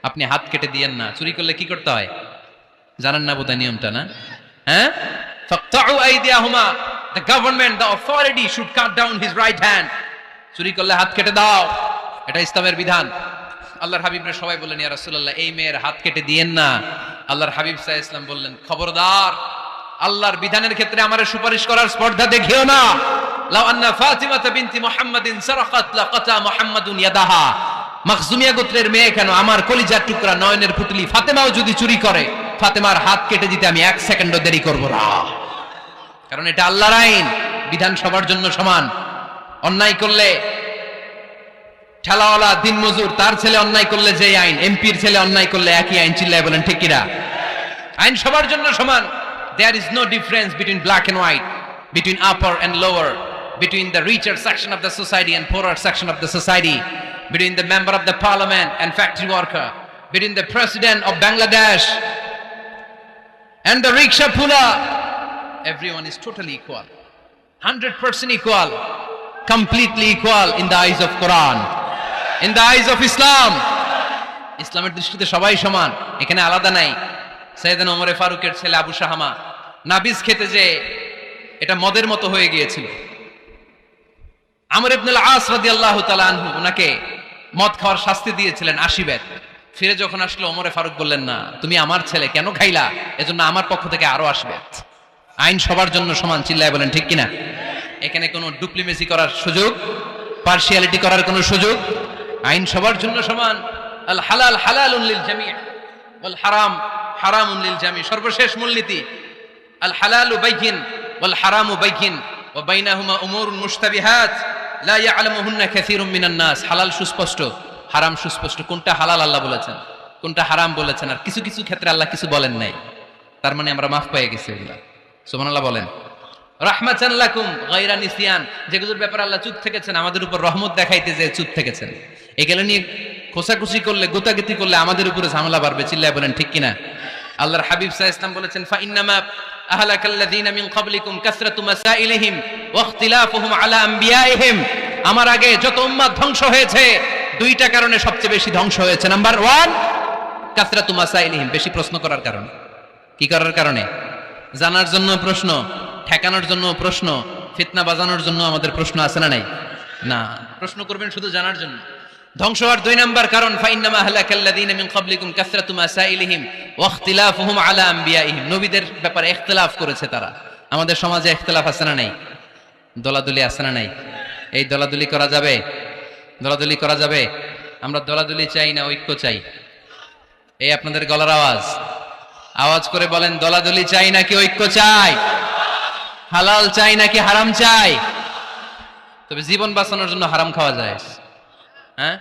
আপনি হাত কেটে দিয়েন না। চুরি করলে কি করতে হয়? জানেন না বোধহয় নিয়মটা, না? হ্যাঁ, ফাকতাউ আইদিয়াহুমা, the government, the authority should cut down his right hand. চুরি করলে হাত কেটে দাও, এটা ইসলামের বিধান। আল্লাহর হাবিবরা সবাই বললেন, ইয়া রাসূলুল্লাহ, এই মেয়ের হাত কেটে দিয়েন না। আল্লাহর হাবিব সাল্লাল্লাহু আলাইহি ওয়াসাল্লাম বললেন, খবরদার, আল্লাহর বিধানের ক্ষেত্রে আমারে সুপারিশ করার স্পর্ধা দেখিও না। লাউ আন্না ফাতিমাতা বিনতি মুহাম্মাদিন সারাকাত লাকাতা মুহাম্মাদুন ইয়াদাহা, মাখজুমিয়া গোত্রের মেয়ে কেন, আমার কলিজার টুকরা নয়নের পুতলি ফাতেমাও যদি চুরি করে, ফাতেমার হাত কেটে দিতে আমি 1 সেকেন্ডও দেরি করব না। কারণ এটা আল্লাহর আইন, বিধান সবার জন্য সমান। অন্যায় করলে ঠেলাওয়ালা দিনমজুর, তার ছেলে অন্যায় করলে যে আইন, এমপির ছেলে অন্যায় করলে একই আইন। চিল্লায় বলেন ঠিক কিনা? আইন সবার জন্য সমান। There is no difference between black and white, between upper and lower, between the richer section of the society and poorer section of the society, between the member of the parliament and factory worker, between the president of Bangladesh and the rickshaw puller. Everyone is totally equal, 100% equal, completely equal in the eyes of Quran, in the eyes of Islam. ইসলামের দৃষ্টিতে সবাই সমান, এখানে আলাদা নাই। সাইয়েদনা ওমরে ফারুকের ছেলে আবু শাহামা নাবিজ খেতে যে এটা মদের মতো হয়ে গিয়েছিল। আমর ইবনে আল-আস রাদিয়াল্লাহু তাআলা আনহু ওনাকে মদ খাওয়ার শাস্তি দিয়েছিলেন 80 বেত। ফিরে যখন আসলো, ওমরে ফারুক বললেন, না, তুমি আমার ছেলে, কেন খাইলা? এজন্য আমার পক্ষ থেকে আরো 80 বেত। আইন সবার জন্য সমান। চিল্লায় বলেন ঠিক কিনা? এখানে কোনো ডুপ্লিমেসি করার সুযোগ, পার্সিয়ালিটি করার কোনো সুযোগ, আইন সবার জন্য সমান। আল হালাল হালালুন লিল জামি' ওয়াল হারাম হারামুন লিল জামি'। সর্বশেষ মূলনীতি, আল হালালু বাইয়িন ওয়াল হারামু বাইয়িন ওয়া বাইনাহুমা উমুরুন মুশতাবিহাত লা ইয়ালামুহুন্না কাসীরুম মিনান নাস। হালাল সুস্পষ্ট, হারাম সুস্পষ্ট। কোনটা হালাল আল্লাহ বলেছেন, কোনটা হারাম বলেছেন, আর কিছু কিছু ক্ষেত্রে আল্লাহ কিছু বলেন নাই, তার মানে আমরা মাফ পেয়ে গেছি এগুলা। সুবহানাল্লাহ বলেন। রাহমাতান লাকুম গায়রা নিসিয়ান, যেগুলোর ব্যাপারে আল্লাহ চুপ থেকেছেন, আমাদের উপর রহমত দেখাইতে যে চুপ থেকেছেন। এগুলো নিয়ে খোসাখুশি করলে, গোতাগতি করলে আমাদের উপরে ঝামেলা বাড়বে। চিল্লায় বলেন ঠিক কিনা? আল্লাহর হাবিব সাল্লাল্লাহু আলাইহি ওয়াসাল্লাম বলেছেন, ফা ইন্নামা আহলাকাল্লাযীনা মিন ক্বাবলিকুম কাসরাতু মাসাইলিহিম ওয়া ইখতিলাফুহুম আলা আম্বিয়াইহিম। আমার আগে যত উম্মাত ধ্বংস হয়েছে, দুইটা কারণে সবচেয়ে বেশি ধ্বংস হয়েছে। নাম্বার 1, কাসরাতু মাসাইলিহিম, বেশি প্রশ্ন করার কারণে। কি করার কারণে? জানার জন্য প্রশ্ন, ঠেকানোর জন্য প্রশ্ন, ফিতনা বাজানোর জন্য আমাদের প্রশ্ন আছে না নাই? না, প্রশ্ন করবেন শুধু জানার জন্য। ধ্বংস হওয়ার 2 নাম্বার কারণ, ফাইন্নামা আহলাকাল্লাযীনা মিন ক্বাবলিকুম কাসরাতু মাসাইলিহিম ওয়া ইখতিলাফুহুম আলা আম্বিয়াইহিম। নবীদের ব্যাপারে ইখতিলাফ করেছে তারা। আমাদের সমাজে ইখতিলাফ আছে না নাই? দলাদলি আছে না নাই? এই দলাদলি করা যাবে? দলাদলি করা যাবে? আমরা দলাদলি চাই না, ঐক্য চাই। এই আপনাদের গলার আওয়াজ, আওয়াজ করে বলেন, দলাদলি চাই নাকি ঐক্য চাই? হালাল চাই নাকি হারাম চাই? তবে জীবন বাঁচানোর জন্য হারাম খাওয়া যায়, হ্যাঁ,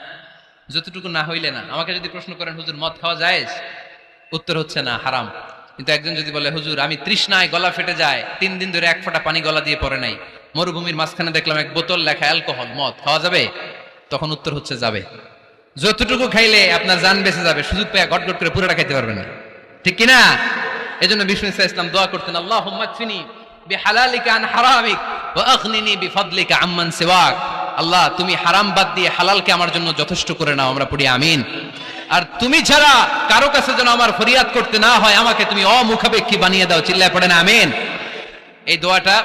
যতটুকু না হইলে না। আমাকে যদি প্রশ্ন করেন, হুজুর মদ খাওয়া যায়? উত্তর হচ্ছে না, হারাম। কিন্তু একজন যদি বলে, হুজুর আমি তৃষ্ণায় গলা ফেটে যায়, 3 দিন ধরে 1 ফোঁটা পানি গলা দিয়ে পড়ে নাই, মরুভূমির মাঝখানে দেখলাম 1 বোতল লেখা অ্যালকোহল, মদ খাওয়া যাবে? তখন উত্তর হচ্ছে যাবে। যতটুকু খাইলে আপনার জান বেঁচে যাবে, সুযোগ পেয়ে গটগট করে পুরোটা খাইতে পারবেন না, ঠিক কিনা? এজন্য বিষ্ণু ইসলাম দোয়া করতেন, আল্লাহুম্মা কফিনি বিহালালিকা আন হারামিক ওয়া আগনিনি বিফাদলিকা আম্মান সিওয়াক। আল্লাহ, তুমি হারাম বাদ দিয়ে হালালকে আমার জন্য যথেষ্ট করে নাও। আমরা পড়ি আমিন। আর তুমি ছাড়া কারো কাছে যেন আমার ফরিয়াদ করতে না হয়, আমাকে তুমি অমুখাপেক্ষী বানিয়ে দাও। চিল্লায় পড়েন আমিন। এই দোয়াটা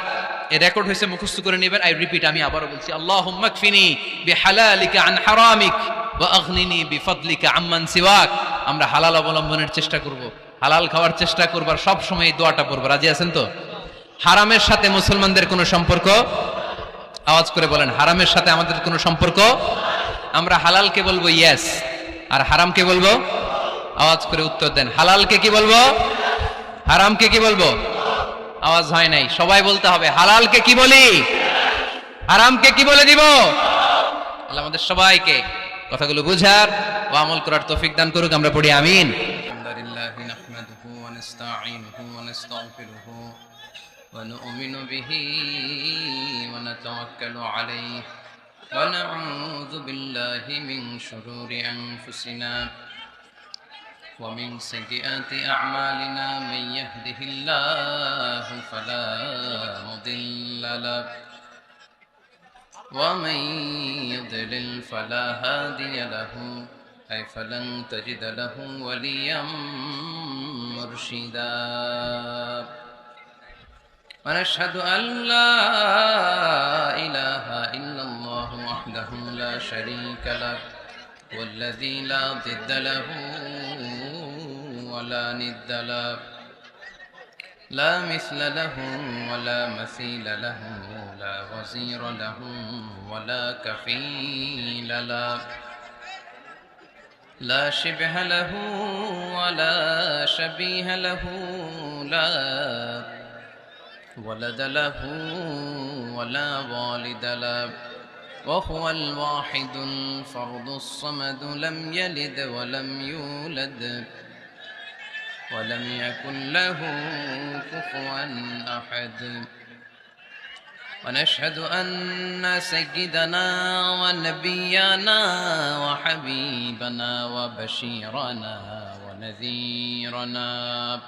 এই রেকর্ড হয়েছে, মুখস্থ করে নেবেন। আই রিপিট, আমি আবারও বলছি, আল্লাহুম্মা কফিনি বিহালালিকা আন হারামিক ওয়া আগনিনি বিফাদলিকা আম্মান সিওয়াক। আমরা হালাল অবলম্বনের চেষ্টা করব, হালাল খাওয়ার চেষ্টা করব, আর সব সময় এই দোয়াটা পড়ব। রাজি আছেন তো? হারামের সাথে মুসলমানদের কোনো সম্পর্ক? আওয়াজ করে বলেন, হারামের সাথে আমাদের কোনো সম্পর্ক? আমরা হালালকে বলবো ইয়েস, আর হারামকে বলবো? আওয়াজ করে উত্তর দেন। হালালকে কি বলবো, হারামকে কি বলবো? আওয়াজ হয় নাই, সবাই বলতে হবে। হালালকে কি বলি, হারামকে কি বলে দিব? আল্লাহ আমাদের সবাইকে কথাগুলো বুঝার ও আমল করার তৌফিক দান করুক। আমরা পড়ি আমিন। আলহামদুলিল্লাহি নাহমাদুহু ওয়া নাস্তাঈনুহু ওয়া নাস্তাগফিরুহু ওয়া নু'মিনু বিহি ওয়া নাতাওয়াক্কালু আলাইহি ওয়া নাউযু বিল্লাহি মিন শুরুরি আনফুসিনা ওয়া মিন সাইয়্যাতি আ'মালিনা মান ইয়াহদিহিল্লাহু ফালা মুদিল্লা লাহু ومن يضلل فلا هادي له أي فلن تجد له وليا مرشدا ونشهد أن لا إله إلا الله وحده لا شريك له والذي لا ضد له ولا ند له لا مثل له ولا مثيل له لا وزير له ولا كفيل له لا شبه له ولا شبيه له لا ولد له ولا والد له وهو الواحد الفرد الصمد لم يلد ولم يولد ولم يكن له كفوا أحد ونشهد أن سيدنا ونبينا وحبيبنا وبشيرنا ونذيرنا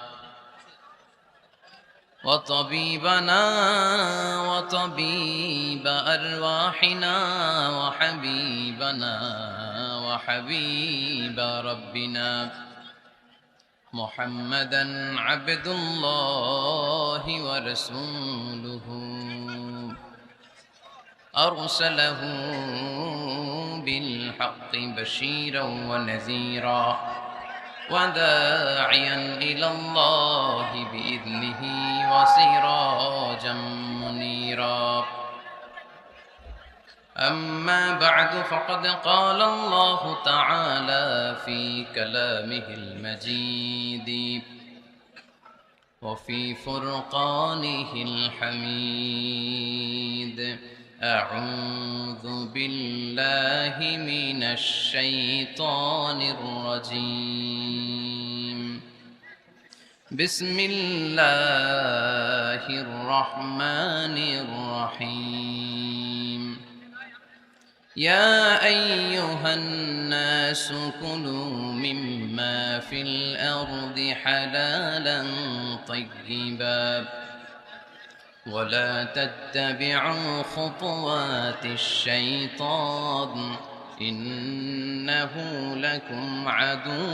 وطبيبنا وطبيب أرواحنا وحبيبنا وحبيب ربنا محمدا عبد الله ورسوله أرسله بالحق بشيرا ونذيرا وداعيا إلى الله بإذنه وسراجا منيرا أما بعد فقد قال الله تعالى في كلامه المجيد وفي فرقانه الحميد أعوذ بالله من الشيطان الرجيم بسم الله الرحمن الرحيم يا أيها الناس كلوا مما في الأرض حلالا طيبا ولا تتبعوا خطوات الشيطان إنه لكم عدو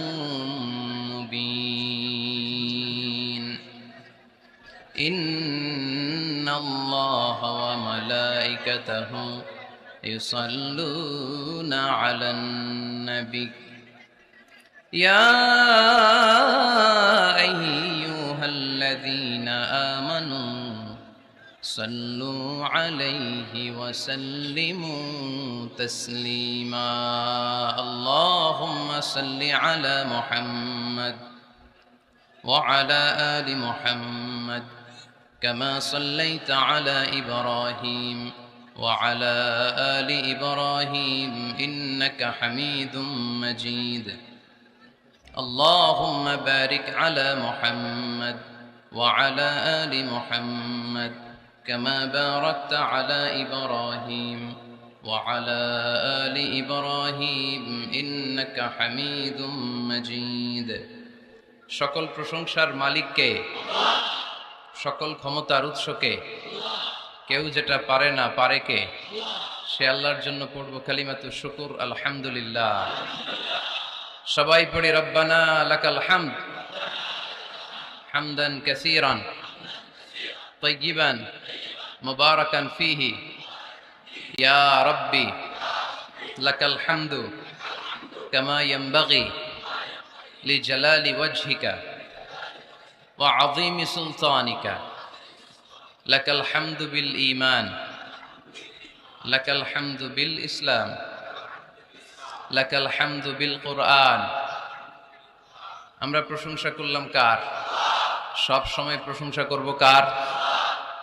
مبين إن الله وملائكته يصلون على النبي يا أيها الذين آمنوا صلوا عليه وسلموا تسليما اللهم صل على محمد وعلى آل محمد كما صليت على إبراهيم وعلى آل إبراهيم إنك حميد مجيد اللهم بارك على محمد وعلى آل محمد كما باركت على إبراهيم وعلى آل إبراهيم إنك حميد مجيد সকল প্রশংসার মালিক কে সকল ক্ষমতার উৎস কে কেউ যেটা পারে না পারে কে সে আল্লাহর জন্য পড়ব কালিমাতু শুকর আলহামদুলিল্লাহ সবাই পড়ি রব্বানা লাকাল হামদ হামদান কাসীরান طيبا مباركا فيه يا ربي لك الحمد كما ينبغي لجلال وجهك وعظيم سلطانك لك الحمد بالإيمان لك الحمد بالإسلام لك الحمد بالقرآن আমরা প্রশংসা করলাম কার সব সময় প্রশংসা করব কার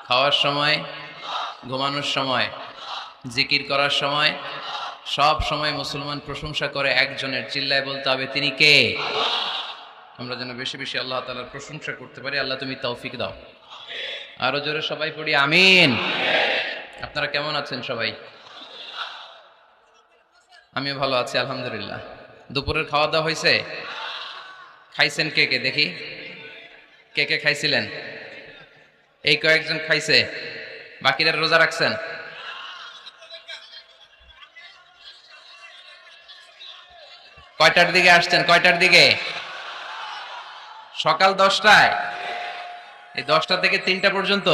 খাওয়ার সময় ঘুমানোর সময় জিকির করার সময় সব সময় মুসলমান প্রশংসা করে একজনের চিল্লায় বলতে হবে তিনি কে আমরা যেন বেশি বেশি আল্লাহ তাআলার প্রশংসা করতে পারি আল্লাহ তুমি তৌফিক দাও আরো জোরে সবাই পড়ি আমিন আপনারা কেমন আছেন সবাই আমিও ভালো আছি আলহামদুলিল্লাহ দুপুরের খাওয়া দাওয়া হয়েছে খাইছেন কে কে দেখি কে কে খাইছিলেন এই কয়েকজন খাইছে বাকিরা রোজা রাখছেন কয়টার দিকে আসছেন কয়টার দিকে সকাল 10টায়, এই 10টা থেকে 3টা পর্যন্ত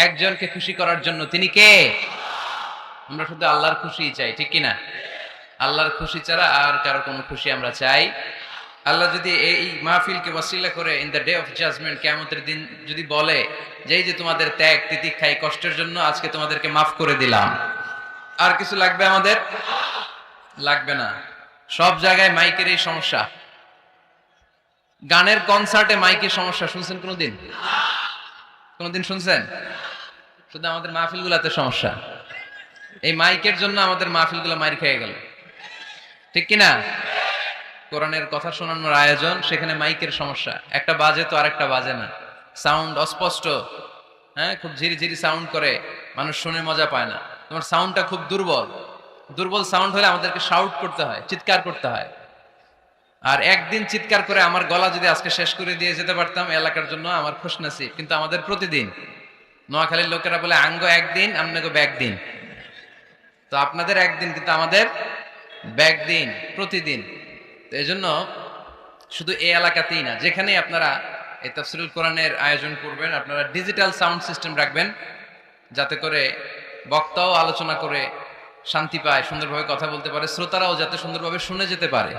একজনকে খুশি করার জন্য। তিনি কে? আমরা শুধু আল্লাহর খুশি চাই, ঠিক কিনা? আল্লাহর খুশি ছাড়া আর কারো কোনো খুশি আমরা চাই? আল্লাহ যদি এই মাহফিলকে ওয়াসিলা করে in the day of judgement, কিয়ামতের দিন যদি বলে যে এই যে তোমাদের ত্যাগ তিতিক্ষা এই কষ্টের জন্য আজকে তোমাদেরকে মাফ করে দিলাম, আর কিছু লাগবে আমাদের? লাগবে না। সব জায়গায় মাইকের এই সমস্যা, গানের কনসার্টে মাইকের সমস্যা শুনছেন কোনোদিন? কোনোদিন শুনছেন? শুধু আমাদের মাহফিলগুলোতে সমস্যা। এই মাইকের জন্য আমাদের মাহফিলগুলো মাইর খেয়ে গেল, ঠিক কিনা? কোরআনের কথা শোনানোর আয়োজন, সেখানে মাইকের সমস্যা, একটা বাজে তো আরেকটা বাজে না, সাউন্ড অস্পষ্ট, হ্যাঁ, খুব ঝিরি ঝিরি সাউন্ড করে, মানুষ শুনে মজা পায় না। তোমার সাউন্ডটা খুব দুর্বল, দুর্বল সাউন্ড হলে আমাদেরকে শাউট করতে হয়, চিৎকার করতে হয়। আর একদিন চিৎকার করে আমার গলা যদি আজকে শেষ করে দিয়ে যেতে পারতাম এলাকার জন্য আমার খুশনসিব। কিন্তু আমাদের প্রতিদিন, নোয়াখালীর লোকেরা বলে আঙ্গ একদিন আমনাগো ব্যাগ দিন, তো আপনাদের একদিন কিন্তু আমাদের ব্যাগ দিন, প্রতিদিন। তো এই জন্য শুধু এই এলাকাতেই না, যেখানেই আপনারা এই তাফসীরুল কোরআনের আয়োজন করবেন, আপনারা ডিজিটাল সাউন্ড সিস্টেম রাখবেন, যাতে করে বক্তাও আলোচনা করে শান্তি পায়, সুন্দরভাবে কথা বলতে পারে, শ্রোতারাও যাতে সুন্দরভাবে শুনে যেতে পারে।